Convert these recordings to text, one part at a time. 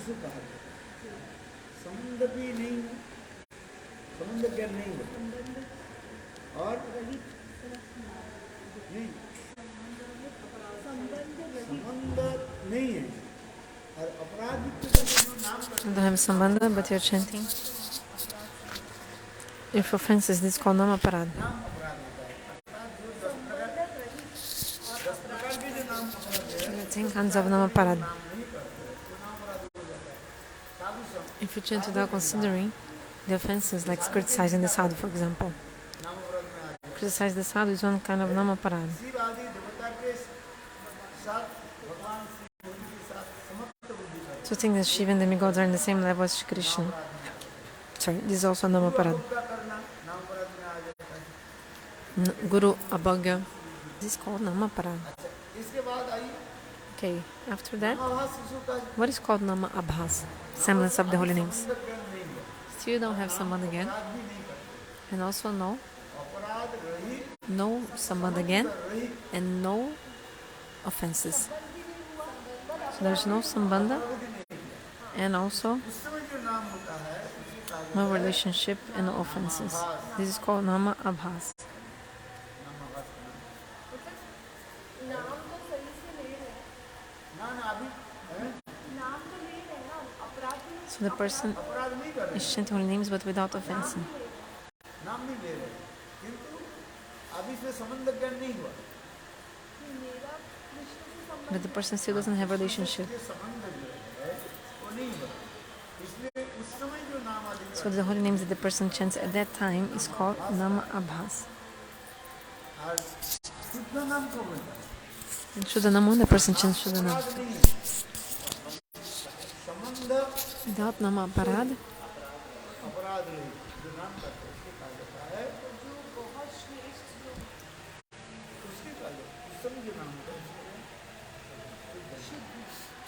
You don't have sambandha, but you're chanting. If offenses, this is called nama-aparadha. There are 10 kinds of nama-aparadha. If you chant without considering the offenses, like criticizing the sadhu, for example. Criticize the sadhu is one kind of nama-aparadha. To think that Shiva and demigods are in the same level as Krishna. Sorry, this is also nama-aparadha. Guru Abhagya. This is called nama-aparadha. Okay, after that, what is called nama-abhasa? Semblance of the holy names. Still you don't have sambandha again. And also no sambandha again. And no offenses. So there's no sambandha. And also no relationship and no offenses. This is called nama-abhasa. So the person is chanting holy names but without offensing. But the person still doesn't have a relationship. So the holy names that the person chants at that time is called nama-abhasa. And shuddha-nama, the person chants shuddha-nama. Without nama-aparadha,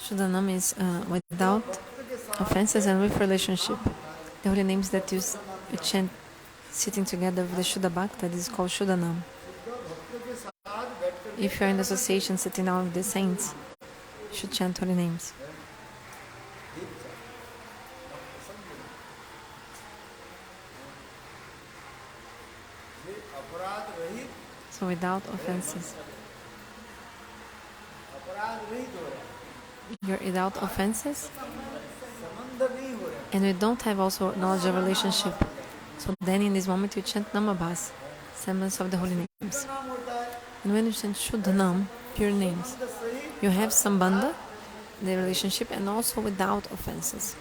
shuddha-nama is without offenses and with relationship. The holy names that you chant sitting together with the Shuddha Bhakta, this is called shuddha-nama. If you are in association sitting down with the saints, you should chant holy names. So without offenses. You're without offenses, and we don't have also knowledge of relationship. So then in this moment you chant nama-abhasa, semblance of the holy names. And when you chant shuddha-nama, pure names, you have sambandha, the relationship, and also without offenses.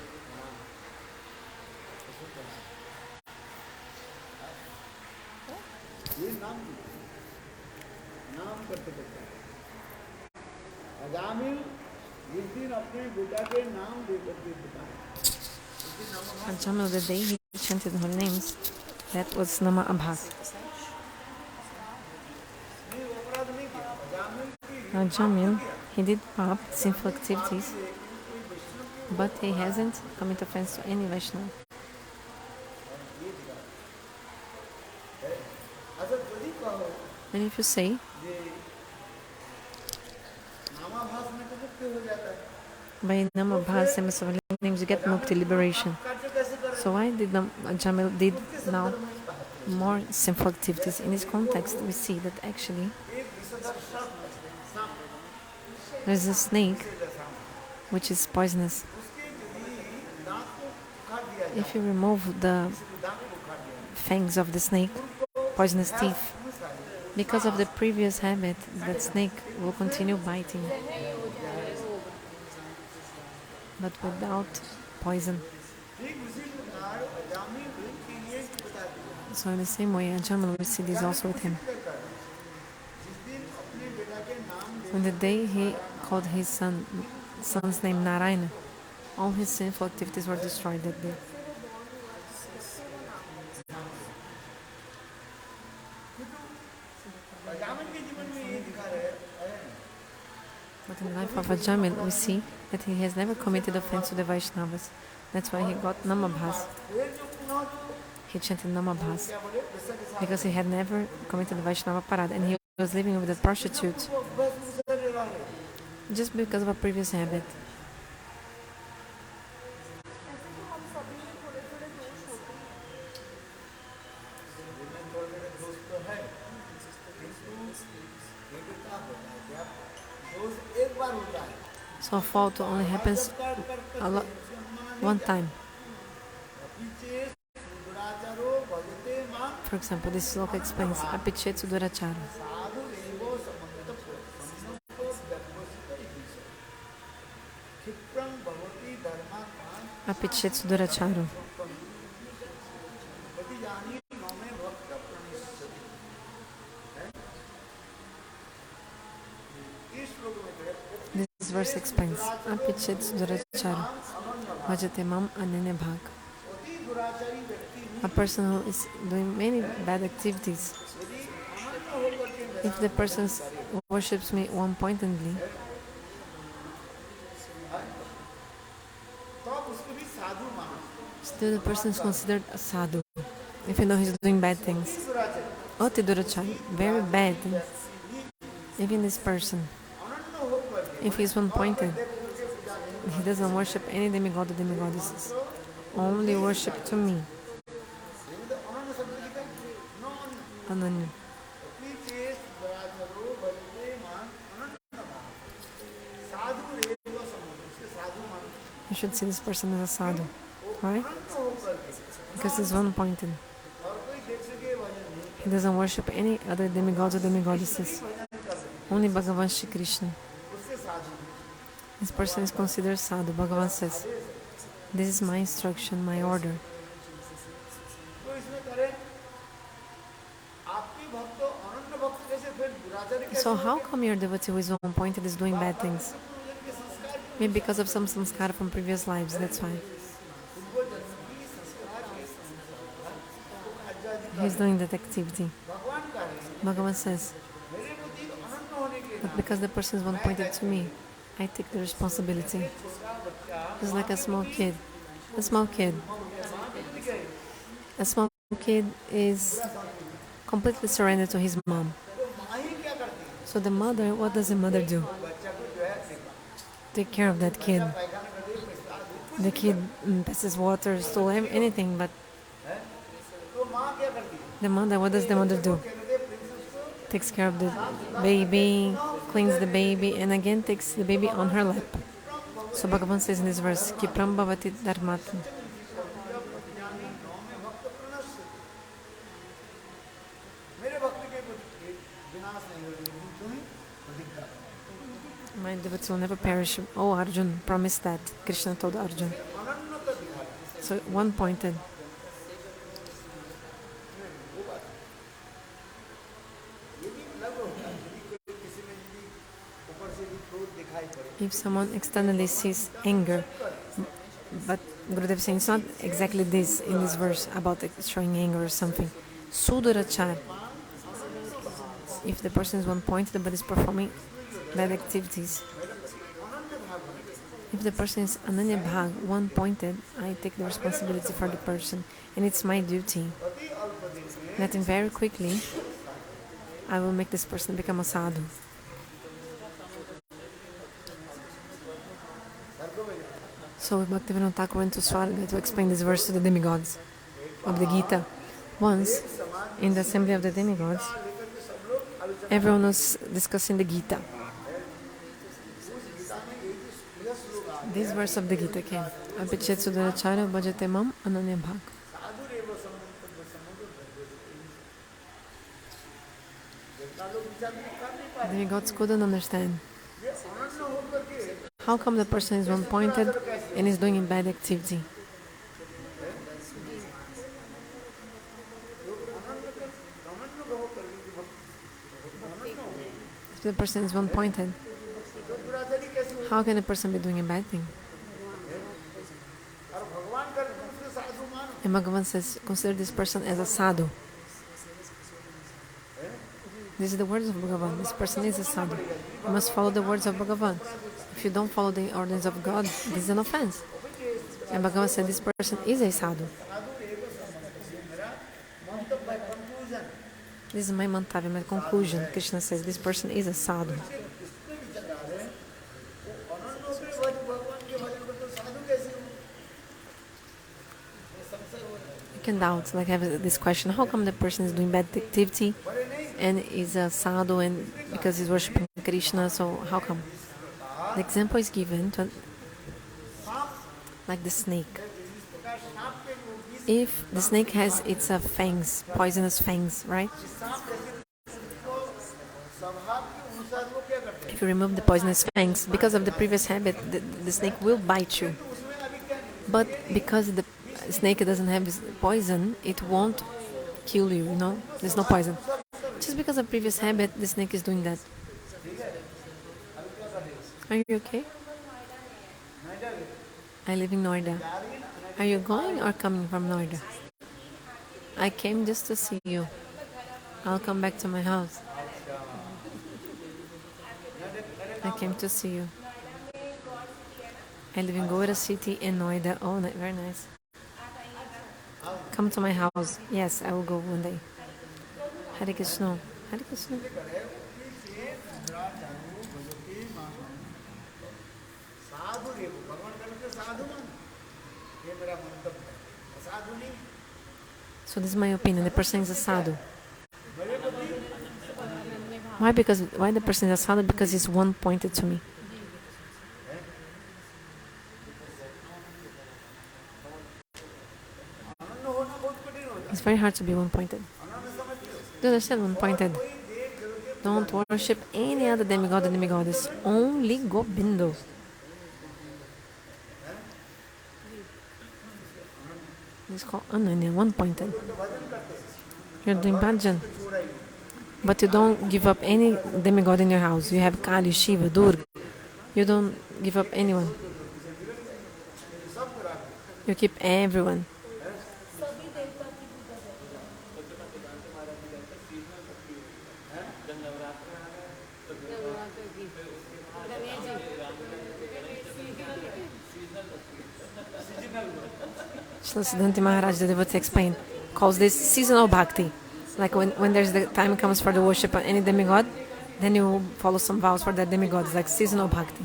On Jamil of the day he chanted the holy names. That was nama-abhasa. Now Jamil, he did pap, sinful activities, but he hasn't committed offense to any Vaishnava. And if you say, by nama-abhasa, semblance of holy names, you get mukti, liberation. So why did Jamil did now more sinful activities? In this context, we see that actually there's a snake which is poisonous. If you remove the fangs of the snake, poisonous teeth, because of the previous habit, that snake will continue biting, but without poison. So in the same way, Ajamil, we see this also with him. On the day he called his son's name Narayana, all his sinful activities were destroyed that day. But in the life of Ajamil, we see that he has never committed offense to the Vaishnavas. That's why he got nama-abhasa. He chanted nama-abhasa because he had never committed the Vaishnava parad, and he was living with a prostitute just because of a previous habit. So fault only happens one time. For example, this sloka explains apichet sudurachara. Apichet sudurachara. This verse explains apichet sudurachara bhajate mam ananya bhag. A person who is doing many bad activities, if the person worships me one-pointedly, still the person is considered a sadhu, if you know he's doing bad things. Oti durachari, very bad things. Even this person, if he's one-pointed, he doesn't worship any demigod or demigoddesses, only worship to me. Ananya. You should see this person as a sadhu. Why? Because he's one-pointed. He doesn't worship any other demigods or demigoddesses. Only Bhagavan Shri Krishna. This person is considered sadhu. Bhagavan says, this is my instruction, my order. So how come your devotee who is one-pointed is doing bad things? Maybe because of some samskara from previous lives, that's why. He's doing that activity. Bhagavan says, but because the person is one-pointed to me, I take the responsibility. It's like a small kid. A small kid is completely surrendered to his mom. So the mother, what does the mother do? Take care of that kid. The kid passes water, stole anything, but the mother, what does the mother do? Takes care of the baby, cleans the baby, and again takes the baby on her lap. So Bhagavan says in this verse, Kipram bhavati dharmatu. My devotee will never perish. Oh, Arjun, promise that. Krishna told Arjun. So one-pointed. If someone externally sees anger, but Gurudeva is saying it's not exactly this in this verse about showing anger or something. Sudurachar. If the person is one-pointed but is performing bad activities. If the person is ananya bhag, one-pointed, I take the responsibility for the person, and it's my duty that very quickly I will make this person become a sadhu. So Bhaktivinoda Thakur went to Swarga to explain this verse to the demigods of the Gita. Once, in the assembly of the demigods, everyone was discussing the Gita. This verse of the Gita came. Apichet sudurachara bhajate mam ananya bhag. The demigods couldn't understand. How come the person is one-pointed and is doing a bad activity? If the person is one-pointed, how can a person be doing a bad thing? And Bhagavan says, consider this person as a sadhu. These are the words of Bhagavan. This person is a sadhu. You must follow the words of Bhagavan. If you don't follow the orders of God, this is an offense. And Bhagavan said this person is a sadhu. This is my mantavya, my conclusion. Krishna says this person is a sadhu. You can doubt, like have this question, how come the person is doing bad activity and is a sadhu and because he's worshipping Krishna, so how come? The example is given to, like the snake. If the snake has its fangs, poisonous fangs, right? If you remove the poisonous fangs, because of the previous habit, the snake will bite you. But because the snake doesn't have poison, it won't kill you, There's no poison. Just because of previous habit, the snake is doing that. Are you okay? I live in Noida. Are you going or coming from Noida? I came just to see you. I'll come back to my house. I came to see you. I live in Goa city in Noida. Oh, very nice. Come to my house. Yes, I will go one day. Hare Krishna. Hare Krishna. So this is my opinion. The person is a sadhu. Why the person is a sadhu? Because he's one-pointed to me. It's very hard to be one-pointed. Do you understand one-pointed? Don't worship any other demigod or demigoddess. Only Gobindo. It's called Ananya, one-pointed. You're doing bhajan. But you don't give up any demigod in your house. You have Kali, Shiva, Durga. You don't give up anyone. You keep everyone. Srila Maharaja, the devotee, explained, calls this seasonal bhakti. Like when there's the time comes for the worship of any demigod, then you follow some vows for that demigod. It's like seasonal bhakti.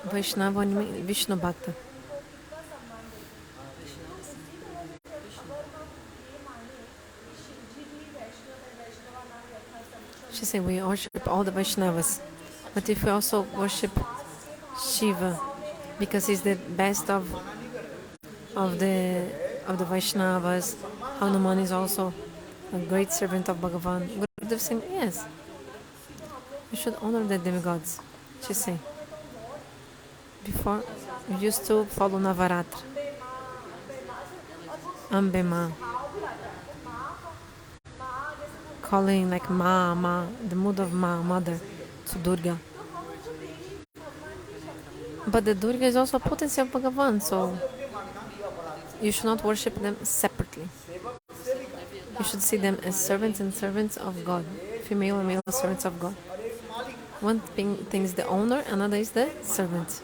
Vaishnava and Vishnu Bhakta. She said we worship all the Vaishnavas, but if we also worship Shiva, because he's the best of the Vaishnavas, Hanuman is also a great servant of Bhagavan. Gurudeva saying yes, we should honor the demigods. She said. Before, we used to follow Navaratra. Ambema. Calling like Ma, the mood of Ma, mother, to Durga. But the Durga is also a potency of Bhagavan, so you should not worship them separately. You should see them as servants and servants of God, female and male servants of God. One thing is the owner, another is the servant.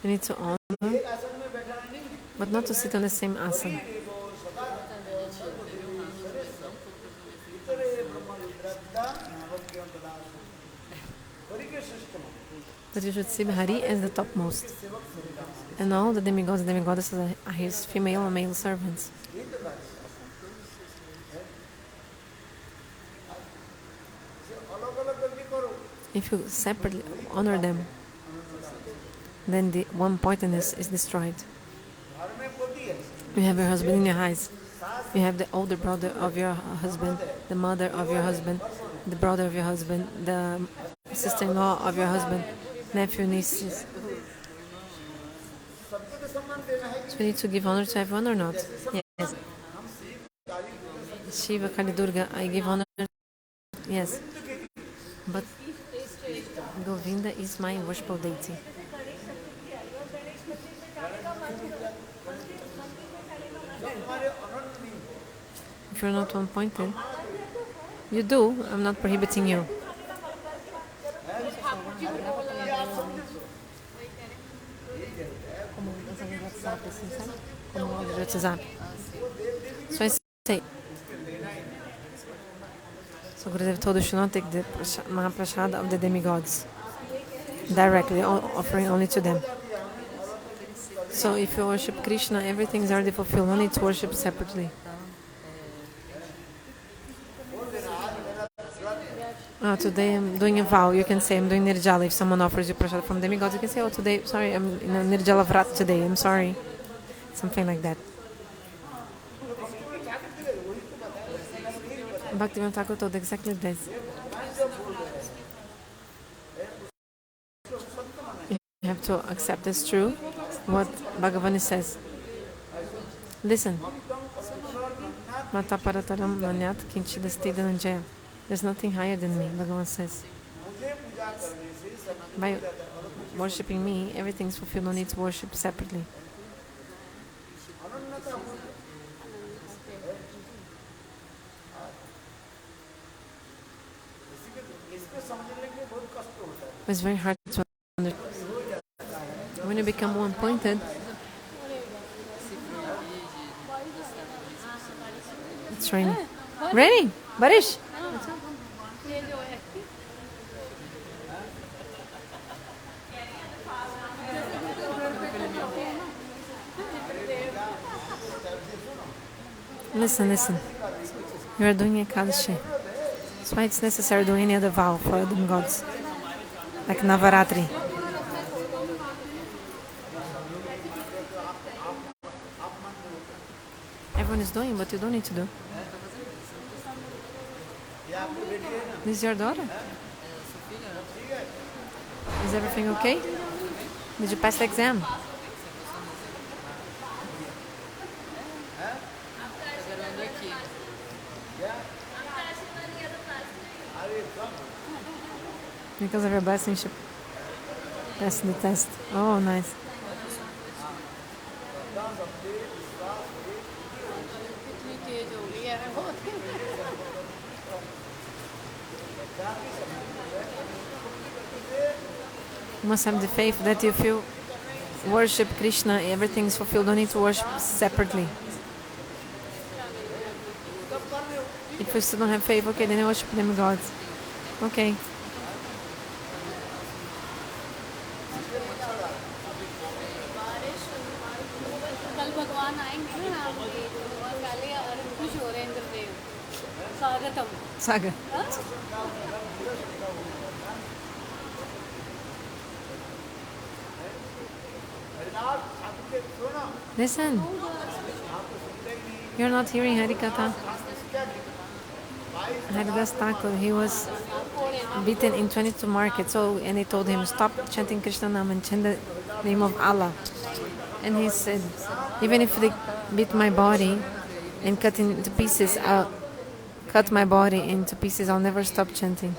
You need to honor, but not to sit on the same asana. But you should see Hari as the topmost. And all the demigods and demigoddesses are his female and male servants. If you separately honor them, then the one-pointedness is destroyed. You have your husband in your eyes. You have the older brother of your husband, the mother of your husband, the brother of your husband, the sister-in-law of your husband, nephew, nieces. So we need to give honor to everyone or not? Yes. Shiva, Kali, Durga, I give honor. Yes. But Govinda is my worshipful deity. If you're not one-pointed, you do. I'm not prohibiting you. Como WhatsApp. So I say, so Gurudeva told us should not take the Mahaprasad of the demigods directly, offering only to them. So if you worship Krishna, everything is already fulfilled, no need to worship separately. Today I'm doing a vow. You can say I'm doing Nirjala. If someone offers you prasad from demigods, you can say, oh, today, sorry, I'm in a Nirjala Vrat today. I'm sorry. Something like that. Bhaktivinoda Thakur told exactly this. You have to accept as true what Bhagavan says. Listen. Mata-aparataram manyat kinchidastidhananjaya. There's nothing higher than me, Bhagavan says. By worshipping me, everything is fulfilled. No need to worship separately. It's very hard to understand. When you become one-pointed, it's raining. Raining! Barish! Listen. You are doing Ekadashi. That's why it's necessary to do any other vow for the gods. Like Navaratri. Everyone is doing, but you don't need to do. This is your daughter? Is everything okay? Did you pass the exam? Because of your blessing, she passed the test. Oh, nice. You must have the faith that if you worship Krishna, everything is fulfilled. Don't need to worship separately. If you still don't have faith, okay, then you worship demigods. Okay. Saga. Listen. You're not hearing Hari-katha. Haridas Thakur, he was beaten in 22 markets, and they told him, stop chanting Krishna Nama and chant the name of Allah. And he said, even if they beat my body and cut into pieces, I'll cut my body into pieces, I'll never stop chanting.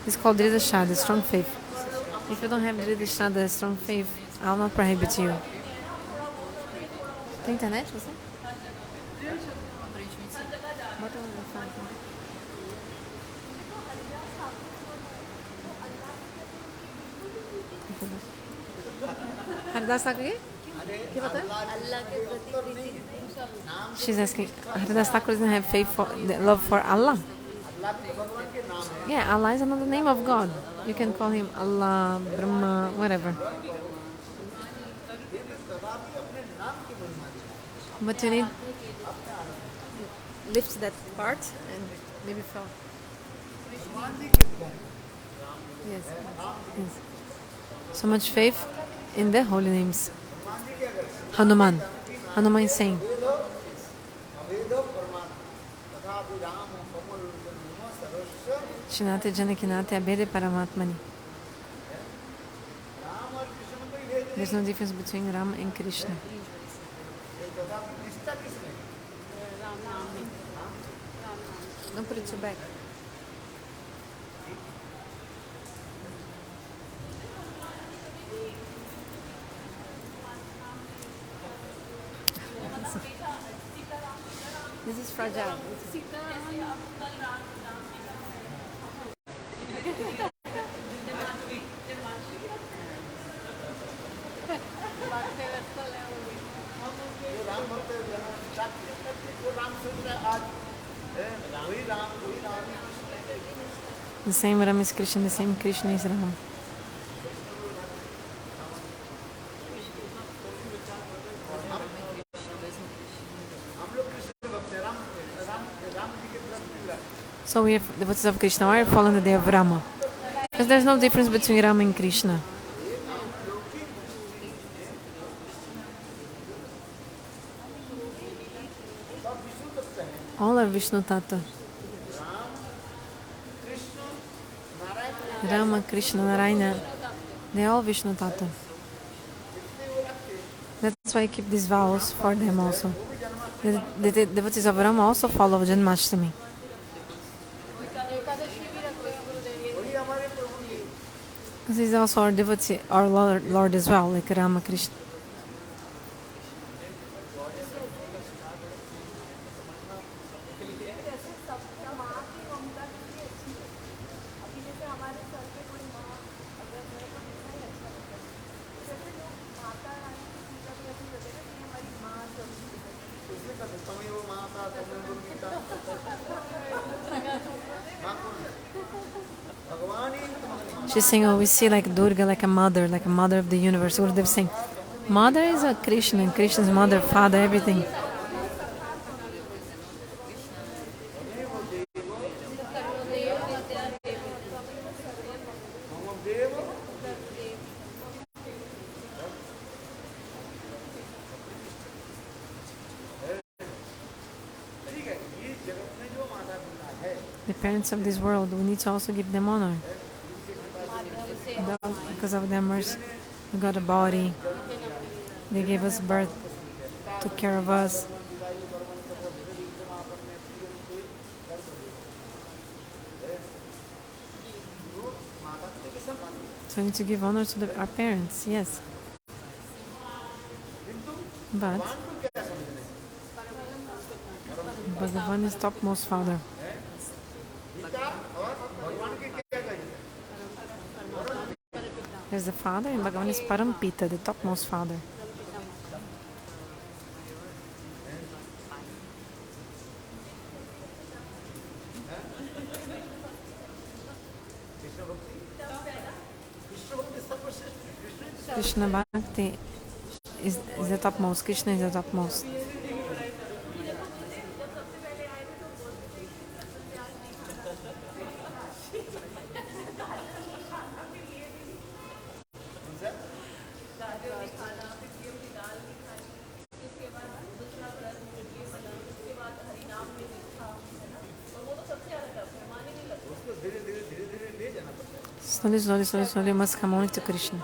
It's called Dridasha, the strong faith. If you don't have Dridasha, the strong faith, I'll not prohibit you. Tem internet, você? Bota no fone. Haridas Thakur again? She's asking, Haridas Thakur doesn't have faith for the love for Allah. Yeah, Allah is another name of God. You can call him Allah, Brahma, whatever. But you need lift that part and maybe fall. Yes. So much faith in the holy names. Hanuman is saying, Shinate Janakinate Abede Paramatmani. There's no difference between Rama and Krishna. Don't put it too back. This is fragile. The same Rama is Krishna, the same Krishna is Rama. So we have devotees of Krishna are following the day of Rama. Because there's no difference between Rama and Krishna. All are Vishnu Tata. Rama, Krishna, Narayana, they are all Vishnu Tata. That's why I keep these vows for them also. The devotees of Rama also follow Janmashtami. This is also our devotee, our Lord as well, like Rama, Krishna. She's saying, oh, we see like Durga like a mother of the universe. Gurudeva saying, mother is a Krishna, and Krishna's mother, father, everything. The parents of this world, we need to also give them honor. Because of their mercy, we got a body. They gave us birth, took care of us. So we need to give honor to our parents, yes. But Bhagavan is topmost father. There's the father, and Bhagavan is Parampita, the topmost father. Krishna Bhakti is the topmost. Krishna is the topmost. Slowly, you must come only to Krishna.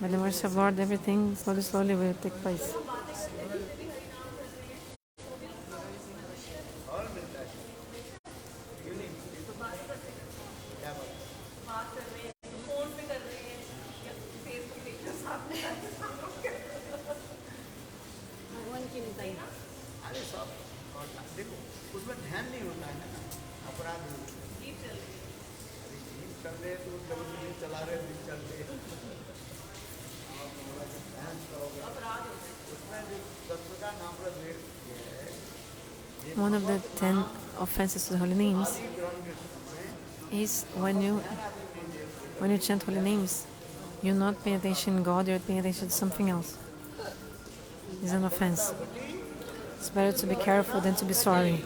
By the mercy of Lord, everything slowly will take place. One of the 10 offenses to the holy names is when you chant holy names, you're not paying attention to God, you're paying attention to something else. It's an offense. It's better to be careful than to be sorry.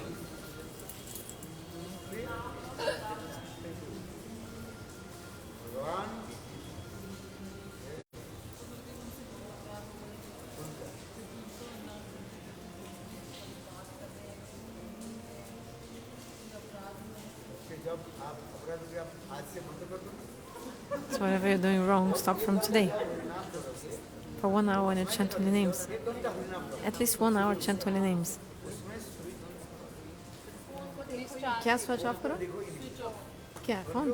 So whatever you're doing wrong, stop from today. For 1 hour and chant holy names. At least 1 hour chant holy names. क्या switch off करो? क्या phone?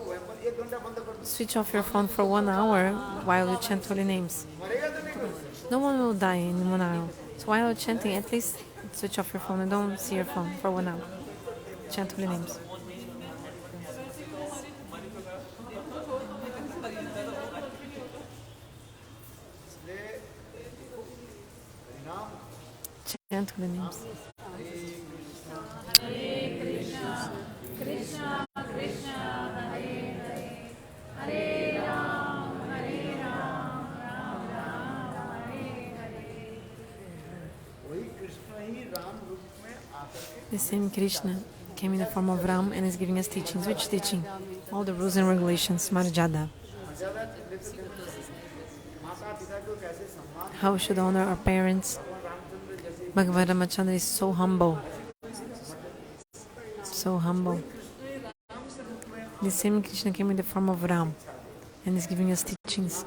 Switch off your phone for 1 hour while you chant holy names. No one will die in 1 hour. So while you're chanting, at least switch off your phone and don't see your phone for 1 hour. Chant holy names. chant the names. The same Krishna came in the form of Ram and is giving us teachings. Which teaching? All the rules and regulations, maryada. How we should honor our parents. Bhagavan Ramachandra is so humble. So humble. The same Krishna came in the form of Ram and is giving us teachings.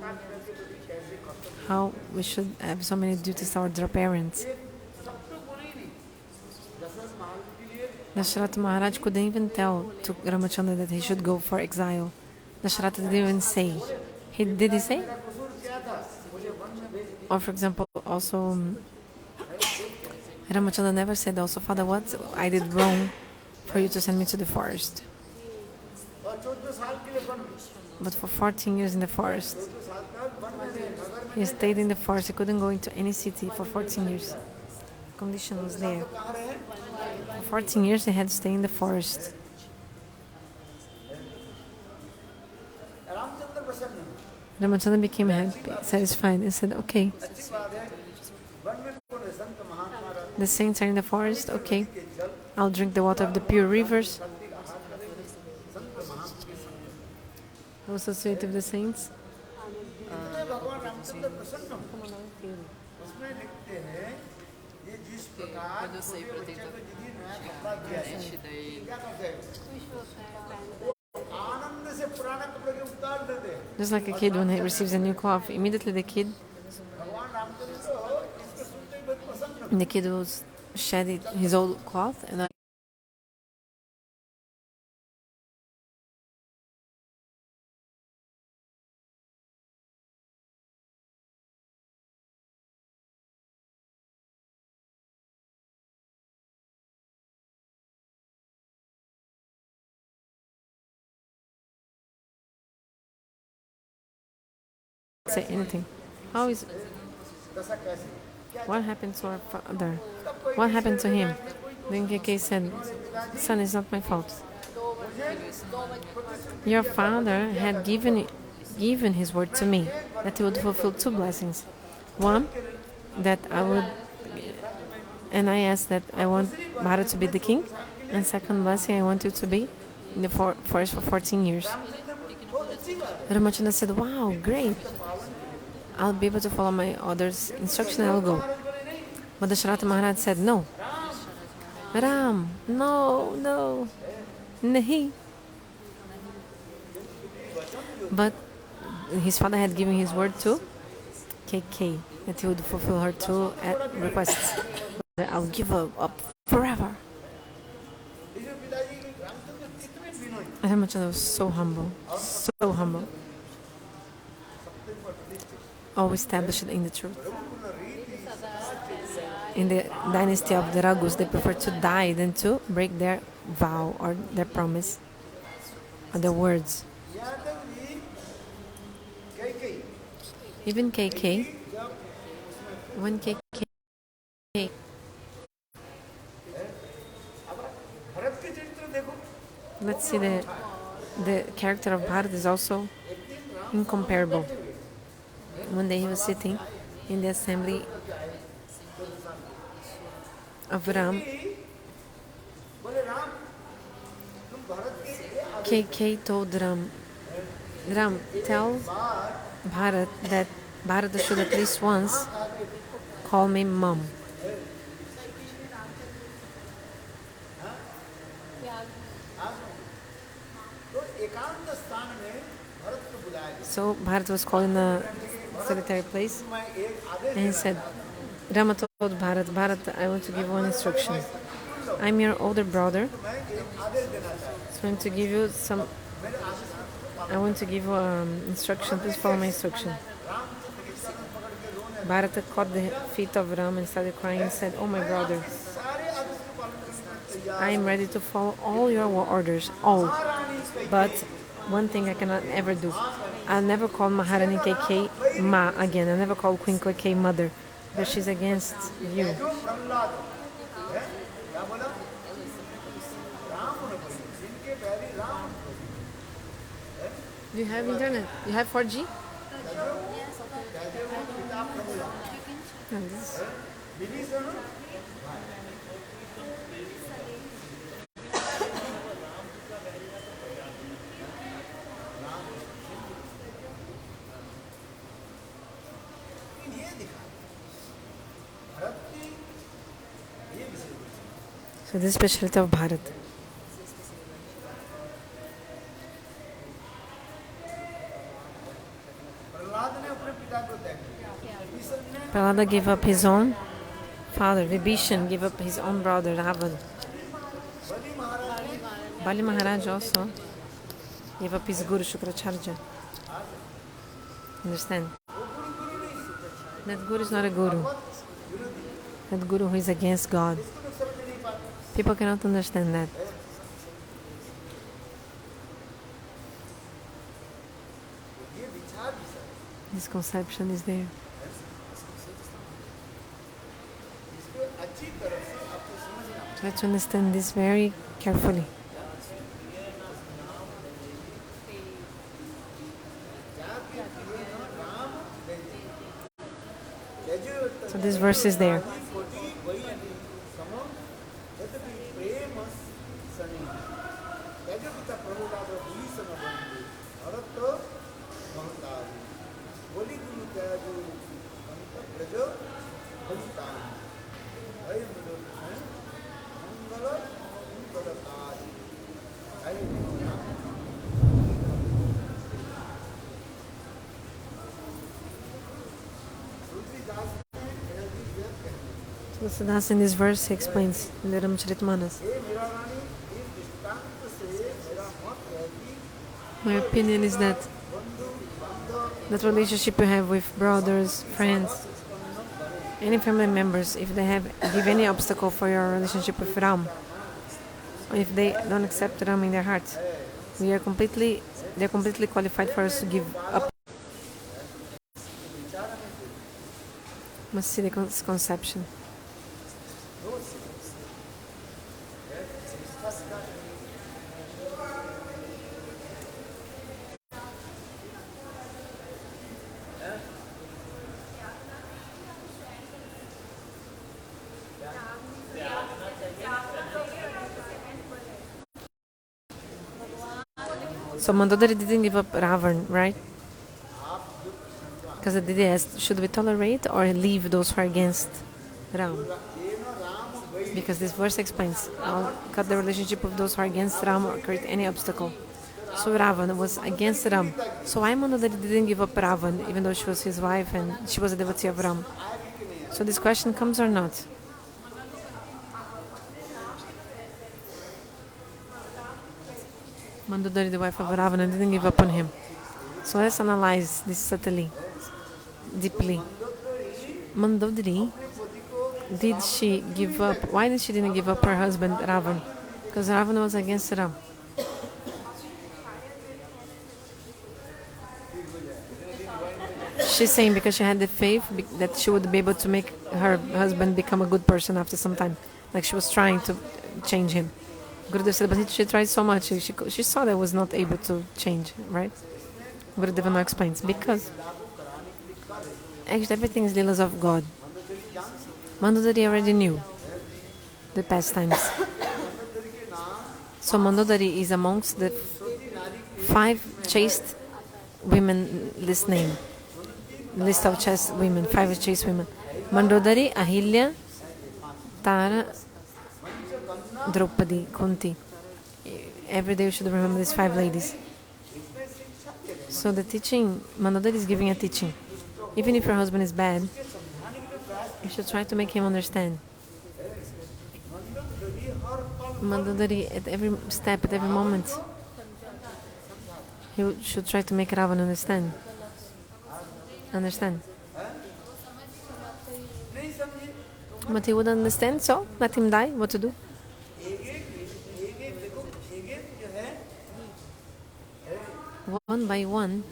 How we should have so many duties towards our parents. Dasharatha Maharaj couldn't even tell to Ramachandra that he should go for exile. Dasharatha didn't even say. Did he say? Or for example, also Ramachandra never said also, Father, what I did wrong for you to send me to the forest. But for 14 years in the forest, he stayed in the forest. He couldn't go into any city for 14 years. The condition was there. For 14 years he had to stay in the forest. Ramachandra became happy, satisfied, and said, okay, the saints are in the forest, okay, I'll drink the water of the pure rivers. I'll associate with the saints. Quando eu saí pra tentar chegar na internet, daí just like a kid when he receives a new cloth, immediately the kid will shed his old cloth and say anything. How is what happened to our father? What happened to him? Then KK said, son, it's not my fault. Your father had given his word to me that he would fulfill two blessings. One, that I would, and I asked that I want Bharata to be the king, and second blessing, I want you to be in the forest for 14 years. Ramachandra said, wow, great. I'll be able to follow my other's instruction and I'll go. But the Dasharatha Maharaj said, no. Ram, no, nahi. But his father had given his word to KK that he would fulfill her two requests. I'll give her up forever. Ramachandra was so humble. Always established in the truth. In the dynasty of the Raghus, they prefer to die than to break their vow or their promise or their words. Even KK, when KK, let's see, the character of Bharata is also incomparable. One day he was sitting in the assembly of Ram. KK told Ram, tell Bharat that Bharata should at least once call me mom. So Bharata was called in a solitary place and he said, Rama told Bharata, I want to give one instruction. I'm your older brother, so I want to give you instruction, please follow my instruction. Bharata caught the feet of Ram and started crying and said, oh my brother, I am ready to follow all your orders, all. But one thing I cannot ever do. I'll never call Maharani KK Ma again. I'll never call Queen KK mother. that she's against you. Do you have internet? You have 4G? So this is the specialty of Bharata. Prahlada gave up his own father, Vibhishan gave up his own brother, Ravana. Bali Maharaja also gave up his guru, Shukracharya. Understand? That guru is not a guru. That guru who is against God. People cannot understand that. This conception is there. Try to understand this very carefully. So this verse is there. So that's in this verse he explains in the Ramacharita. My opinion is that relationship you have with brothers, friends, any family members, if they give any obstacle for your relationship with Ram, or if they don't accept Ram in their hearts, they're completely qualified for us to give up. Must see the conception. So Mandodari didn't give up Ravan, right? Because the Didi asked, should we tolerate or leave those who are against Ram? Because this verse explains, I'll cut the relationship of those who are against Ram or create any obstacle. So Ravan was against Ram. So why Mandodari didn't give up Ravan, even though she was his wife and she was a devotee of Ram? So this question comes or not? Mandodari, the wife of Ravana, didn't give up on him. So let's analyze this subtly, deeply. Mandodari, did she give up? Why did she didn't give up her husband Ravana? Because Ravana was against Ram. She's saying because she had the faith that she would be able to make her husband become a good person after some time. Like she was trying to change him. Gurudeva said, but she tried so much, she saw that was not able to change, right? Gurudeva now explains, because actually everything is Lilas of God. Mandodari already knew the pastimes. So Mandodari is amongst the 5 chaste women list of chaste women, 5 chaste women. Mandodari, Ahilya, Tara, Draupadi, Kunti. Every day you should remember these 5 ladies. So the teaching, Mandodari is giving a teaching. Even if your husband is bad, you should try to make him understand. Mandodari, at every step, at every moment, he should try to make Ravan understand. But he wouldn't understand, so let him die. What to do? One by one,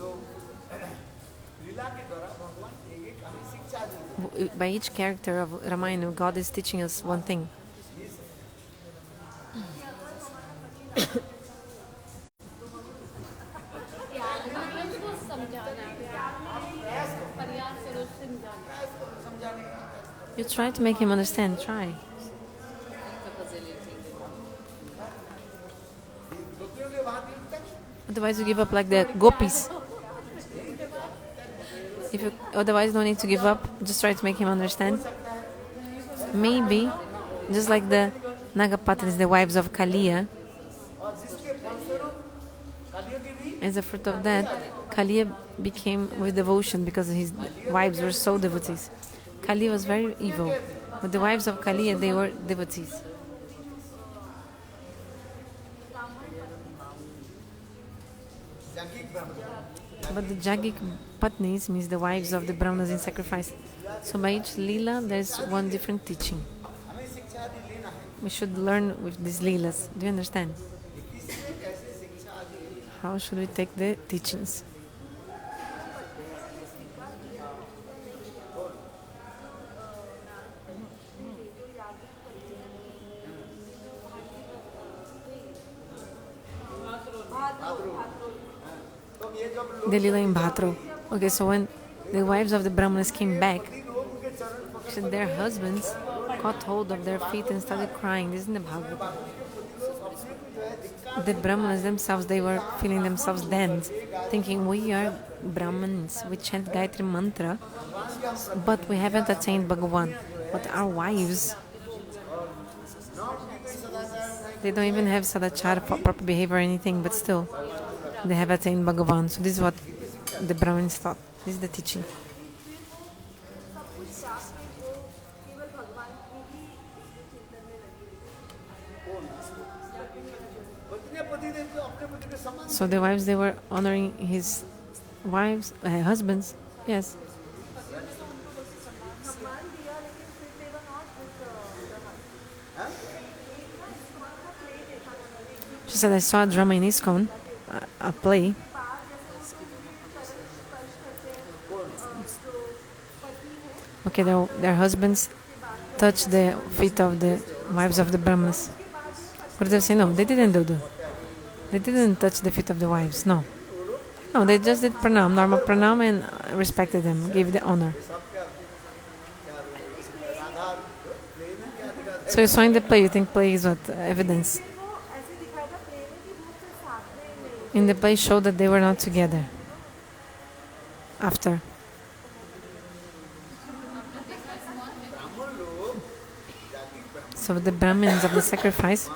By each character of Ramayana, God is teaching us one thing. You try to make him understand, try. Otherwise you give up like the gopis. If you otherwise don't need to give up, just try to make him understand. Maybe, just like the Nagapatris, the wives of Kaliya, as a fruit of that, Kaliya became with devotion because his wives were so devotees. Kaliya was very evil, but the wives of Kaliya, they were devotees. But the Jagik Patnis means the wives of the Brahmanas in sacrifice. So by each Lila, there's one different teaching. We should learn with these Lilas. Do you understand? How should we take the teachings? The Lila in Bharata. Okay, so when the wives of the Brahmanas came back, their husbands caught hold of their feet and started crying. This is in the Bhagavad. The Brahmanas themselves, they were feeling themselves damned, thinking we are Brahmins, we chant Gayatri mantra, but we haven't attained Bhagavan. But our wives, they don't even have sadachara, proper behavior or anything, but still, they have attained Bhagavan. So this is what the Brahmins thought. This is the teaching. So the wives, they were honoring his wives, husbands, yes. She said, I saw a drama in ISKCON, a play. Okay, their husbands touched the feet of the wives of the Brahmanas. Gurudeva said, no, they didn't do that. They didn't touch the feet of the wives, no. No, they just did pranam, normal pranam, and respected them, gave the honor. So you saw in the play, you think play is what? Evidence. In the play showed that they were not together. After. So the Brahmins of the sacrifice,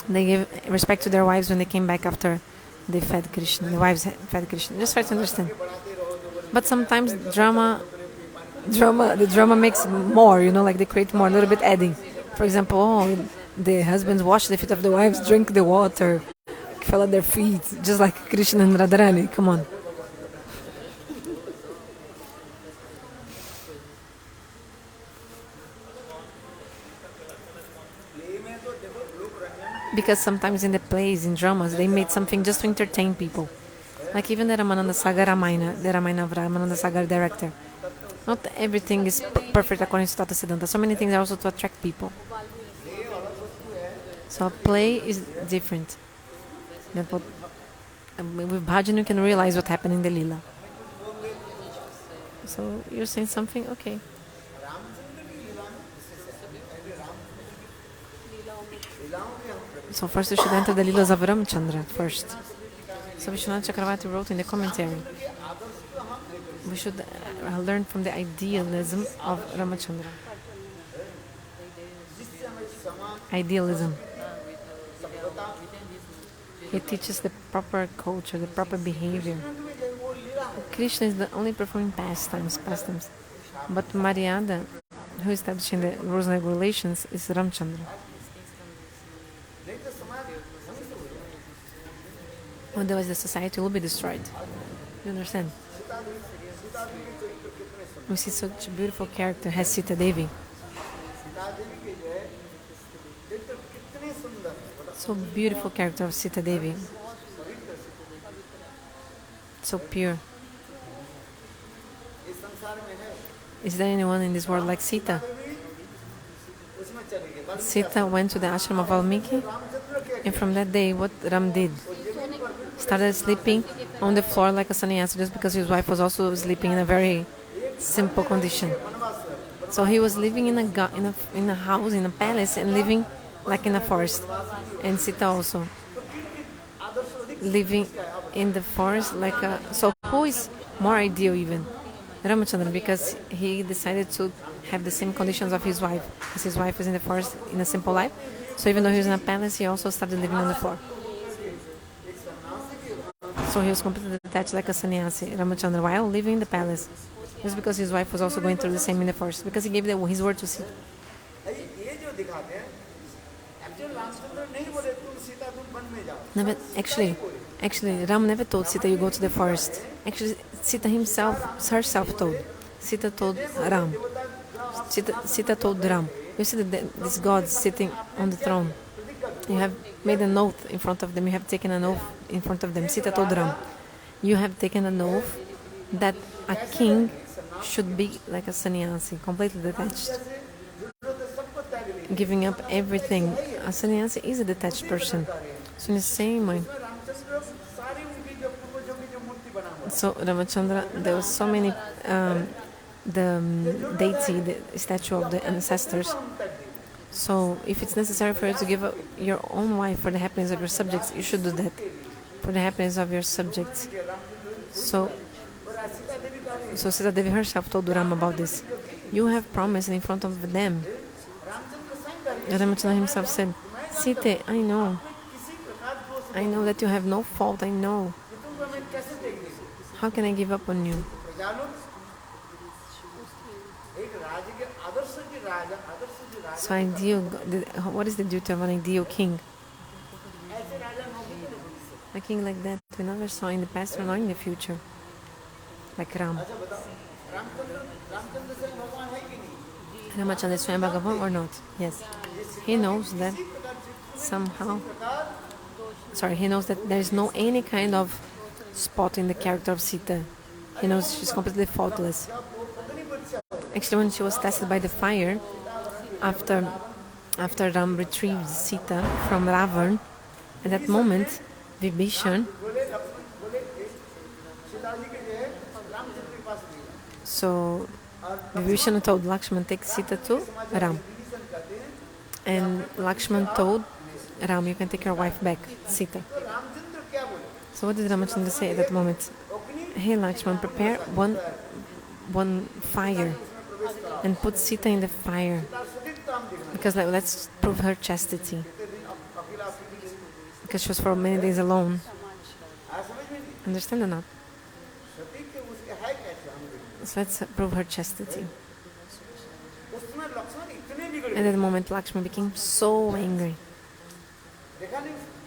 they gave respect to their wives when they came back after they fed Krishna. The wives fed Krishna. Just try to understand. But sometimes the drama makes more, like they create more, a little bit adding. For example, the husbands wash the feet of the wives, drink the water, fell at their feet, just like Krishna and Radharani. Come on. Because sometimes in the plays, in dramas, they made something just to entertain people. Like even the Ramananda Sagar Ramayana, the Ramayana of Ramananda Sagar director. Not everything is perfect according to Tata Siddhanta. So many things are also to attract people. So a play is different. With bhajan you can realize what happened in the Lila. So you're saying something? Okay. So first we should enter the Lilas of Ramachandra first. So Vishwanath Chakravarti wrote in the commentary, we should learn from the idealism of Ramachandra. Idealism. He teaches the proper culture, the proper behavior. Krishna is the only performing pastimes. But Maryada, who is establishing the rules and regulations, is Ramachandra. Otherwise the society will be destroyed. You understand? We see such a beautiful character has Sita-devi. So beautiful character of Sita-devi. So pure. Is there anyone in this world like Sita? Sita went to the ashram of Valmiki, and from that day, what Ram did, started sleeping on the floor like a sannyasi, just because his wife was also sleeping in a very simple condition. So he was living in a house, in a palace, and living like in a forest. And Sita also living in the forest like a. So who is more ideal even? Ramachandra, because he decided to have the same conditions of his wife, because his wife was in the forest in a simple life. So even though he was in a palace, he also started living on the floor. So he was completely detached like a sannyasi, Ramachandra, while living in the palace. Just because his wife was also going through the same in the forest, because he gave his word to Sita. No, but actually, Ram never told Sita, you go to the forest. Actually, Sita herself told. Sita told Ram. Sita told Ram, you see this God sitting on the throne. You have made an oath in front of them. You have taken an oath in front of them. Sita told Ram, you have taken an oath that a king should be like a sannyasi, completely detached, giving up everything. A sannyasi is a detached person. So in the same way, so Ramachandra, there was so many the deity, the statue of the ancestors. So if it's necessary for you to give up your own wife for the happiness of your subjects, you should do that for the happiness of your subjects. So Sita-devi herself told Ram about this. You have promised in front of them. Ramachandra himself said, Sita, I know that you have no fault, I know. How can I give up on you? So what is the duty of an ideal king? A king like that we never saw in the past or not in the future. Like Ram. Ramachandra is Swayam Bhagavan or not? Yes. He knows that somehow. He knows that there is no any kind of spot in the character of Sita. He knows she's completely faultless. Actually, when she was tested by the fire, after Ram retrieved Sita from Ravan, at that moment, Vibhishan, so Vibhishan told Lakshmana, take Sita to Ram. And Lakshmana told Ram, you can take your wife back, Sita. So what did Ramachandra say at that moment? Hey Lakshmana, prepare one fire and put Sita in the fire. Because let's prove her chastity. Because she was for many days alone. Understand or not? So let's prove her chastity. At that moment, Lakshmana became so angry.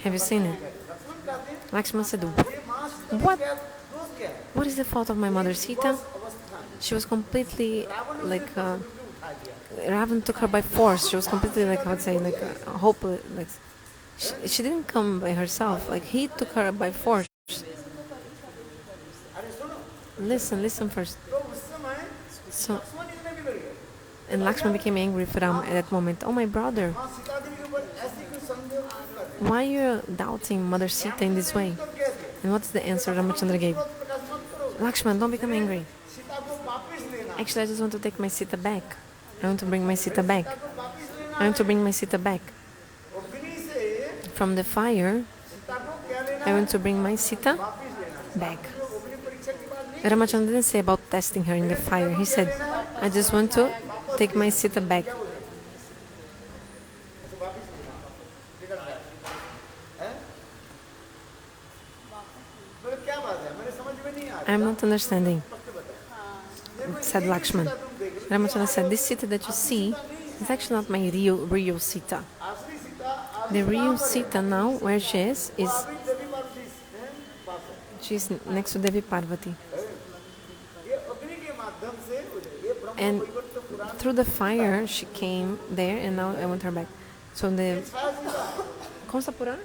Have you seen it? Lakshmana said, what? What is the fault of my mother Sita? She was completely like Ravan took her by force. She was completely like I would say like hopeless. Like she didn't come by herself. Like he took her by force. Listen first. So, and Lakshmana became angry for Ram at that moment. Oh my brother, why are you doubting Mother Sita in this way? And what's the answer Ramachandra gave? Lakshmana, don't become angry. Actually, I just want to take my Sita back. I want to bring my Sita back. I want to bring my Sita back. From the fire, I want to bring my Sita back. Ramachandra didn't say about testing her in the fire. He said, I just want to take my Sita back. I'm not understanding, said Lakshman. Ramachandra said, this Sita that you see is actually not my real Sita. The real Sita now, where she is she's next to Devi Parvati. And through the fire, she came there, and now I want her back. So the... कौन सा पुराण?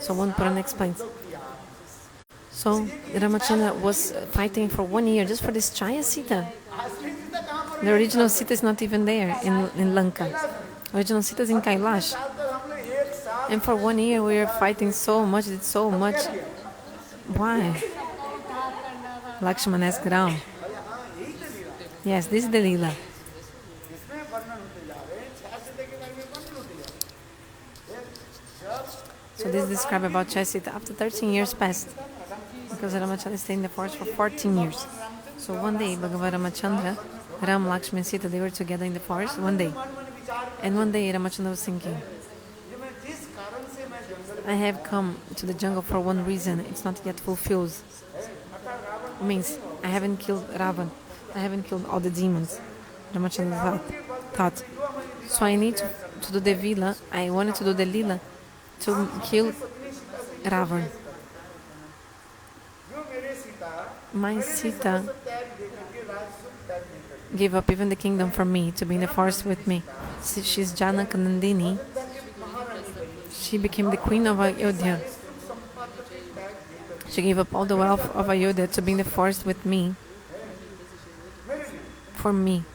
So one Puran explains. So Ramachandra was fighting for 1 year just for this Chaya Sita. The original Sita is not even there in Lanka. Original Sita is in Kailash. And for 1 year we were fighting so much, did so much. Why? Lakshmana asked Ram. Yes, this is the Lila. So this is described about Chaste after 13 years passed. Because Ramachandra stayed in the forest for 14 years. So one day, Bhagavad Ramachandra, Ram, Lakshmana and Sita, they were together in the forest one day. And one day Ramachandra was thinking, I have come to the jungle for one reason, it's not yet fulfilled. It means I haven't killed Ravan, I haven't killed all the demons. Ramachandra thought. So I need to do the Vila, I wanted to do the Lila to kill Ravan. My Sita gave up even the kingdom for me to be in the forest with me. She's Janaka Nandini. She became the queen of Ayodhya. She gave up all the wealth of Ayodhya to be in the forest with me. For me.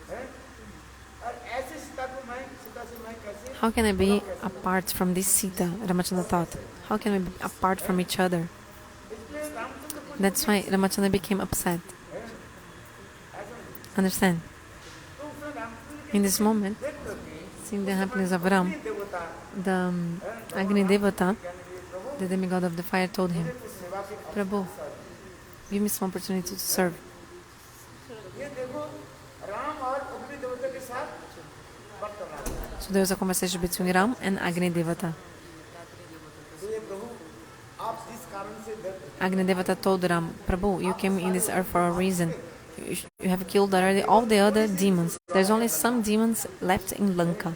How can I be apart from this Sita? Ramachandra thought. How can we be apart from each other? That's why Ramachandra became upset. Understand? In this moment, seeing the happiness of Ram, the Agni Devata, the demigod of the fire, told him, Prabhu, give me some opportunity to serve. So there was a conversation between Ram and Agni Devata. Agni Devata told Ram, Prabhu, you came in this earth for a reason. You have killed already all the other demons. There's only some demons left in Lanka.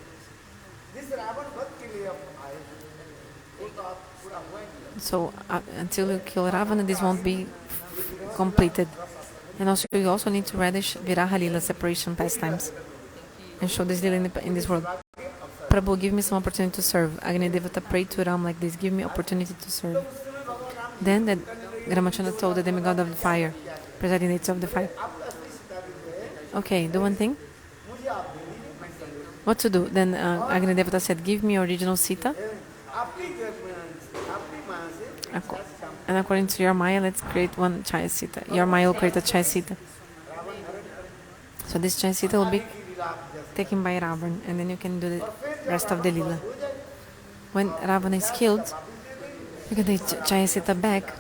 So until you kill Ravana, this won't be completed. And also you also need to relish Viraha Lila, separation pastimes, and show this Lila in this world. Prabhu, give me some opportunity to serve. Agni Devata prayed to Ram like this, give me opportunity to serve. Then the Ramachandra told the demigod of the fire, presiding deity of the fire, okay, do one thing. What to do? Then Agni Devata said, give me original Sita. And according to your Maya, let's create one Chaya Sita. Your Maya will create a Chaya Sita. So this Chaya Sita will be taken by Ravana, and then you can do the rest of the Lila. When Ravana is killed, you can take Chaya Sita back.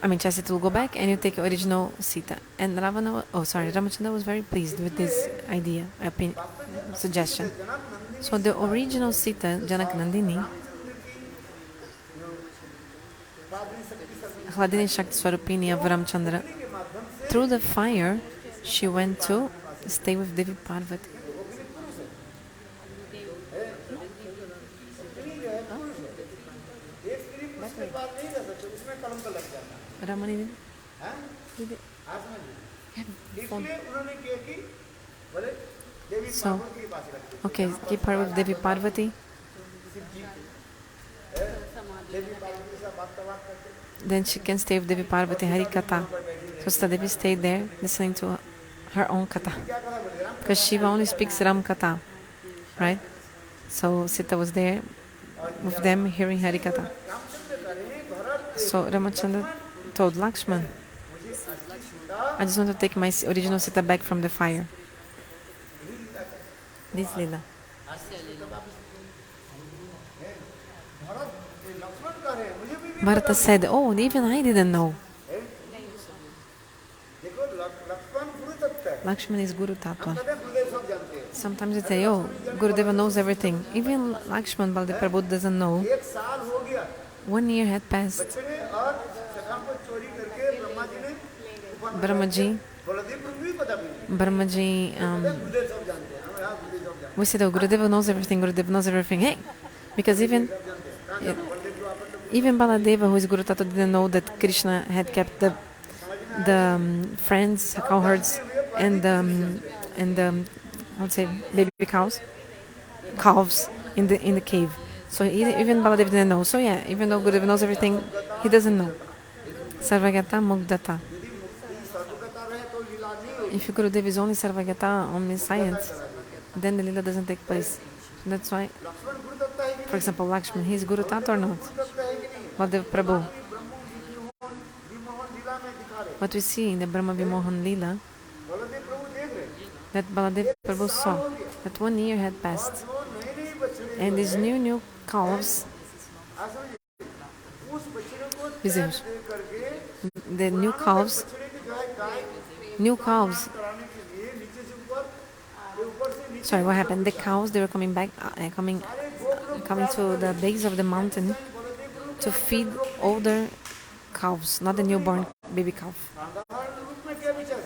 I mean, Chaya Sita will go back, and you take original Sita. And Ramachandra was very pleased with this idea, suggestion. So the original Sita, Janaka Nandini, Hladini Shakti Swarupini of Ramachandra, through the fire, she went to stay with Devi Parvati. Ramani So, okay, keep her with Devi Parvati. Then she can stay with Devi Parvati, Hari-katha. So Sita-devi stayed there listening to her own katha. Because Shiva only speaks Ram-katha, right? So Sita was there with them hearing Hari-katha. So Ramachandra told Lakshmana, I just want to take my original Sita back from the fire. This Lila. Bharata said, oh, even I didn't know. Lakshmana is Guru Tattva. Sometimes they say, oh, Gurudeva knows everything. Even Lakshmana, Baladev Prabhu doesn't know. 1 year had passed. Brahmaji, we said, oh, Gurudeva knows everything, Gurudeva knows everything. Hey, because even Baladeva, who is Guru Tattva, didn't know that Krishna had kept the friends, cowherds, and I would say baby calves in the cave. So even Baladeva didn't know. So yeah, even though Gurudeva knows everything, he doesn't know. Sarvajnata, mugdhata. If Gurudeva is only Sarvajnata, omniscient, then the Lila doesn't take place. That's why, for example, Lakshmana, he is Guru Tata or not? Baladev Prabhu. What we see in the Brahma Vimohan Lila, that Baladev Prabhu saw that 1 year had passed, and these new calves, the new calves, sorry, what happened? The cows, they were coming back, coming to the base of the mountain to feed older calves, not the newborn baby calf.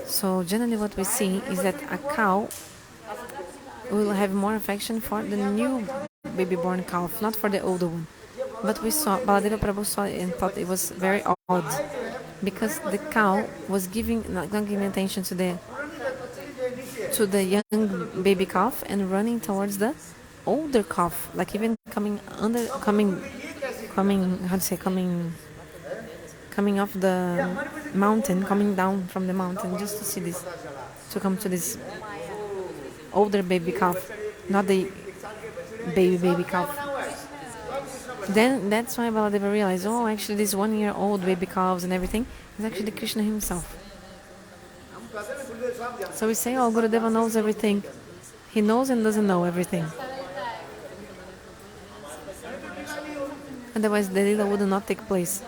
So generally what we see is that a cow will have more affection for the new baby born calf, not for the older one. But we saw, Baladeva Prabhu saw it and thought it was very odd, because the cow was not giving attention to the young baby calf and running towards the older calf, like even coming off the mountain, coming down from the mountain just to see this, to come to this older baby calf, not the baby calf. Then that's why Baladeva realized, oh, actually this 1 year old baby calves and everything is actually Krishna himself. So we say, oh, Gurudeva knows everything. He knows and doesn't know everything. Otherwise the Lila would not take place.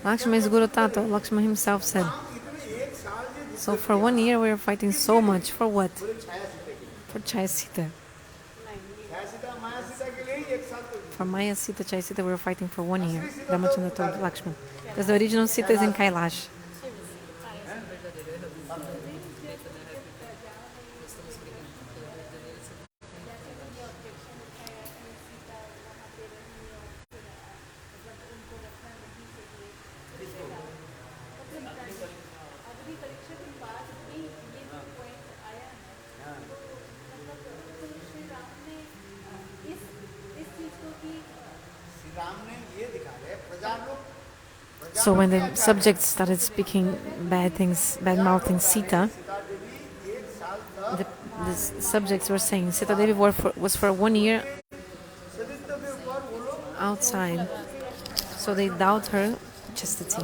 Lakshmana is Guru Tata, Lakshmana himself said. So for 1 year we are fighting so much. For what? For chaste. For Maya Sita, chaste, we were fighting for 1 year. Ramachandra told Lakshmana. Because the original Sita is in Kailash. So when the subjects started speaking bad things, bad-mouthing Sita, the subjects were saying Sita-devi was for 1 year outside, so they doubt her chastity.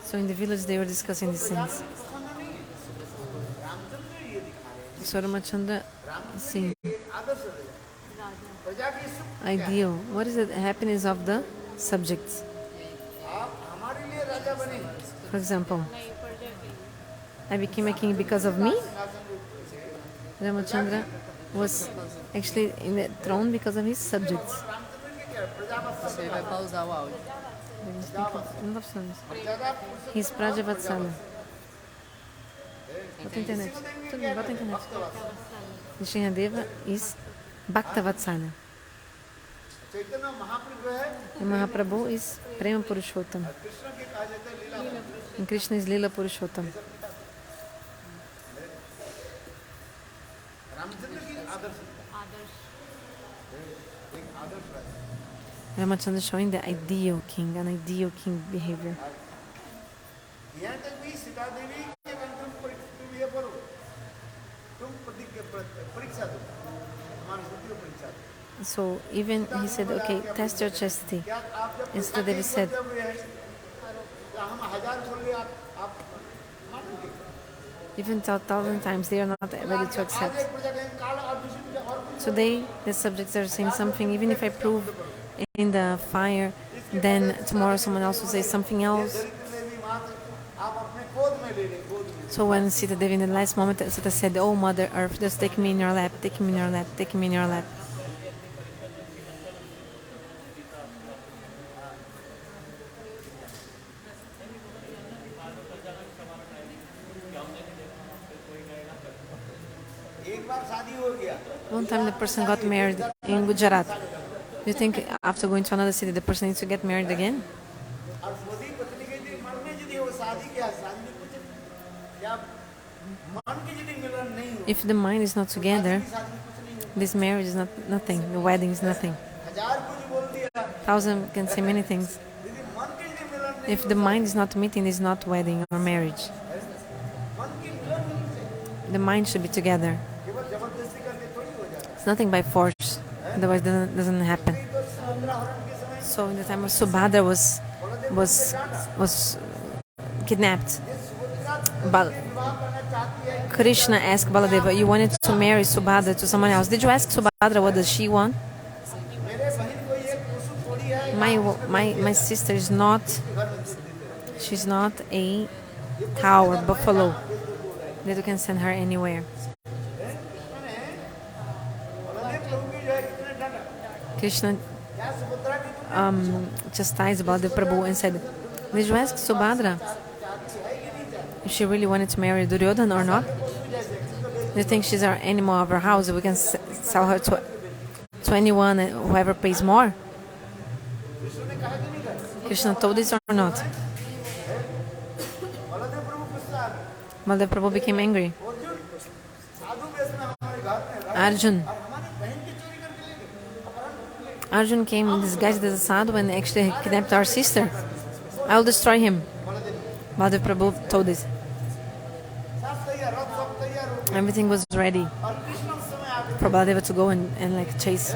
So in the village they were discussing these things. So Ramachandra seeing ideal. What is the happiness of the subjects? For example, I became a king because of me. Ramachandra was actually in the throne because of his subjects. Você vai pausar o áudio. He's praja-vatsala. Bota a internet. Tudo bem, bota a internet. Srila is bhakta-vatsala. And Mahaprabhu is prema-purushottama. And Krishna is Lila-purushottama. Ramachandra showing the ideal king, an ideal king behavior. So even he said, okay, test your chastity. And Sita-devi said, even 1,000 times they are not ready to accept. Today the subjects are saying something, even if I prove in the fire, then tomorrow someone else will say something else. So when Sita-devi in the last moment, Sita said, oh Mother Earth, just take me in your lap, take me in your lap, take me in your lap. One time the person got married in Gujarat. You think after going to another city the person needs to get married again? If the mind is not together, this marriage is nothing, the wedding is nothing. Thousand can say many things. If the mind is not meeting, it's not wedding or marriage. The mind should be together. It's nothing by force, otherwise it doesn't happen. So in the time of Subhadra was kidnapped. Krishna asked Baladeva, "You wanted to marry Subhadra to someone else. Did you ask Subhadra what does she want?" My sister is not. She's not a cow or buffalo that you can send her anywhere. Krishna chastised Baladev Prabhu and said, "Did you ask Subhadra if she really wanted to marry Duryodhana or not? Do you think she's our animal of our house? We can sell her to anyone, whoever pays more?" Krishna told this or not? Baladev Prabhu became angry. Arjun came disguised as a sadhu and actually kidnapped our sister. I'll destroy him. Baladev Prabhu told this. Everything was ready for Baladeva to go and like chase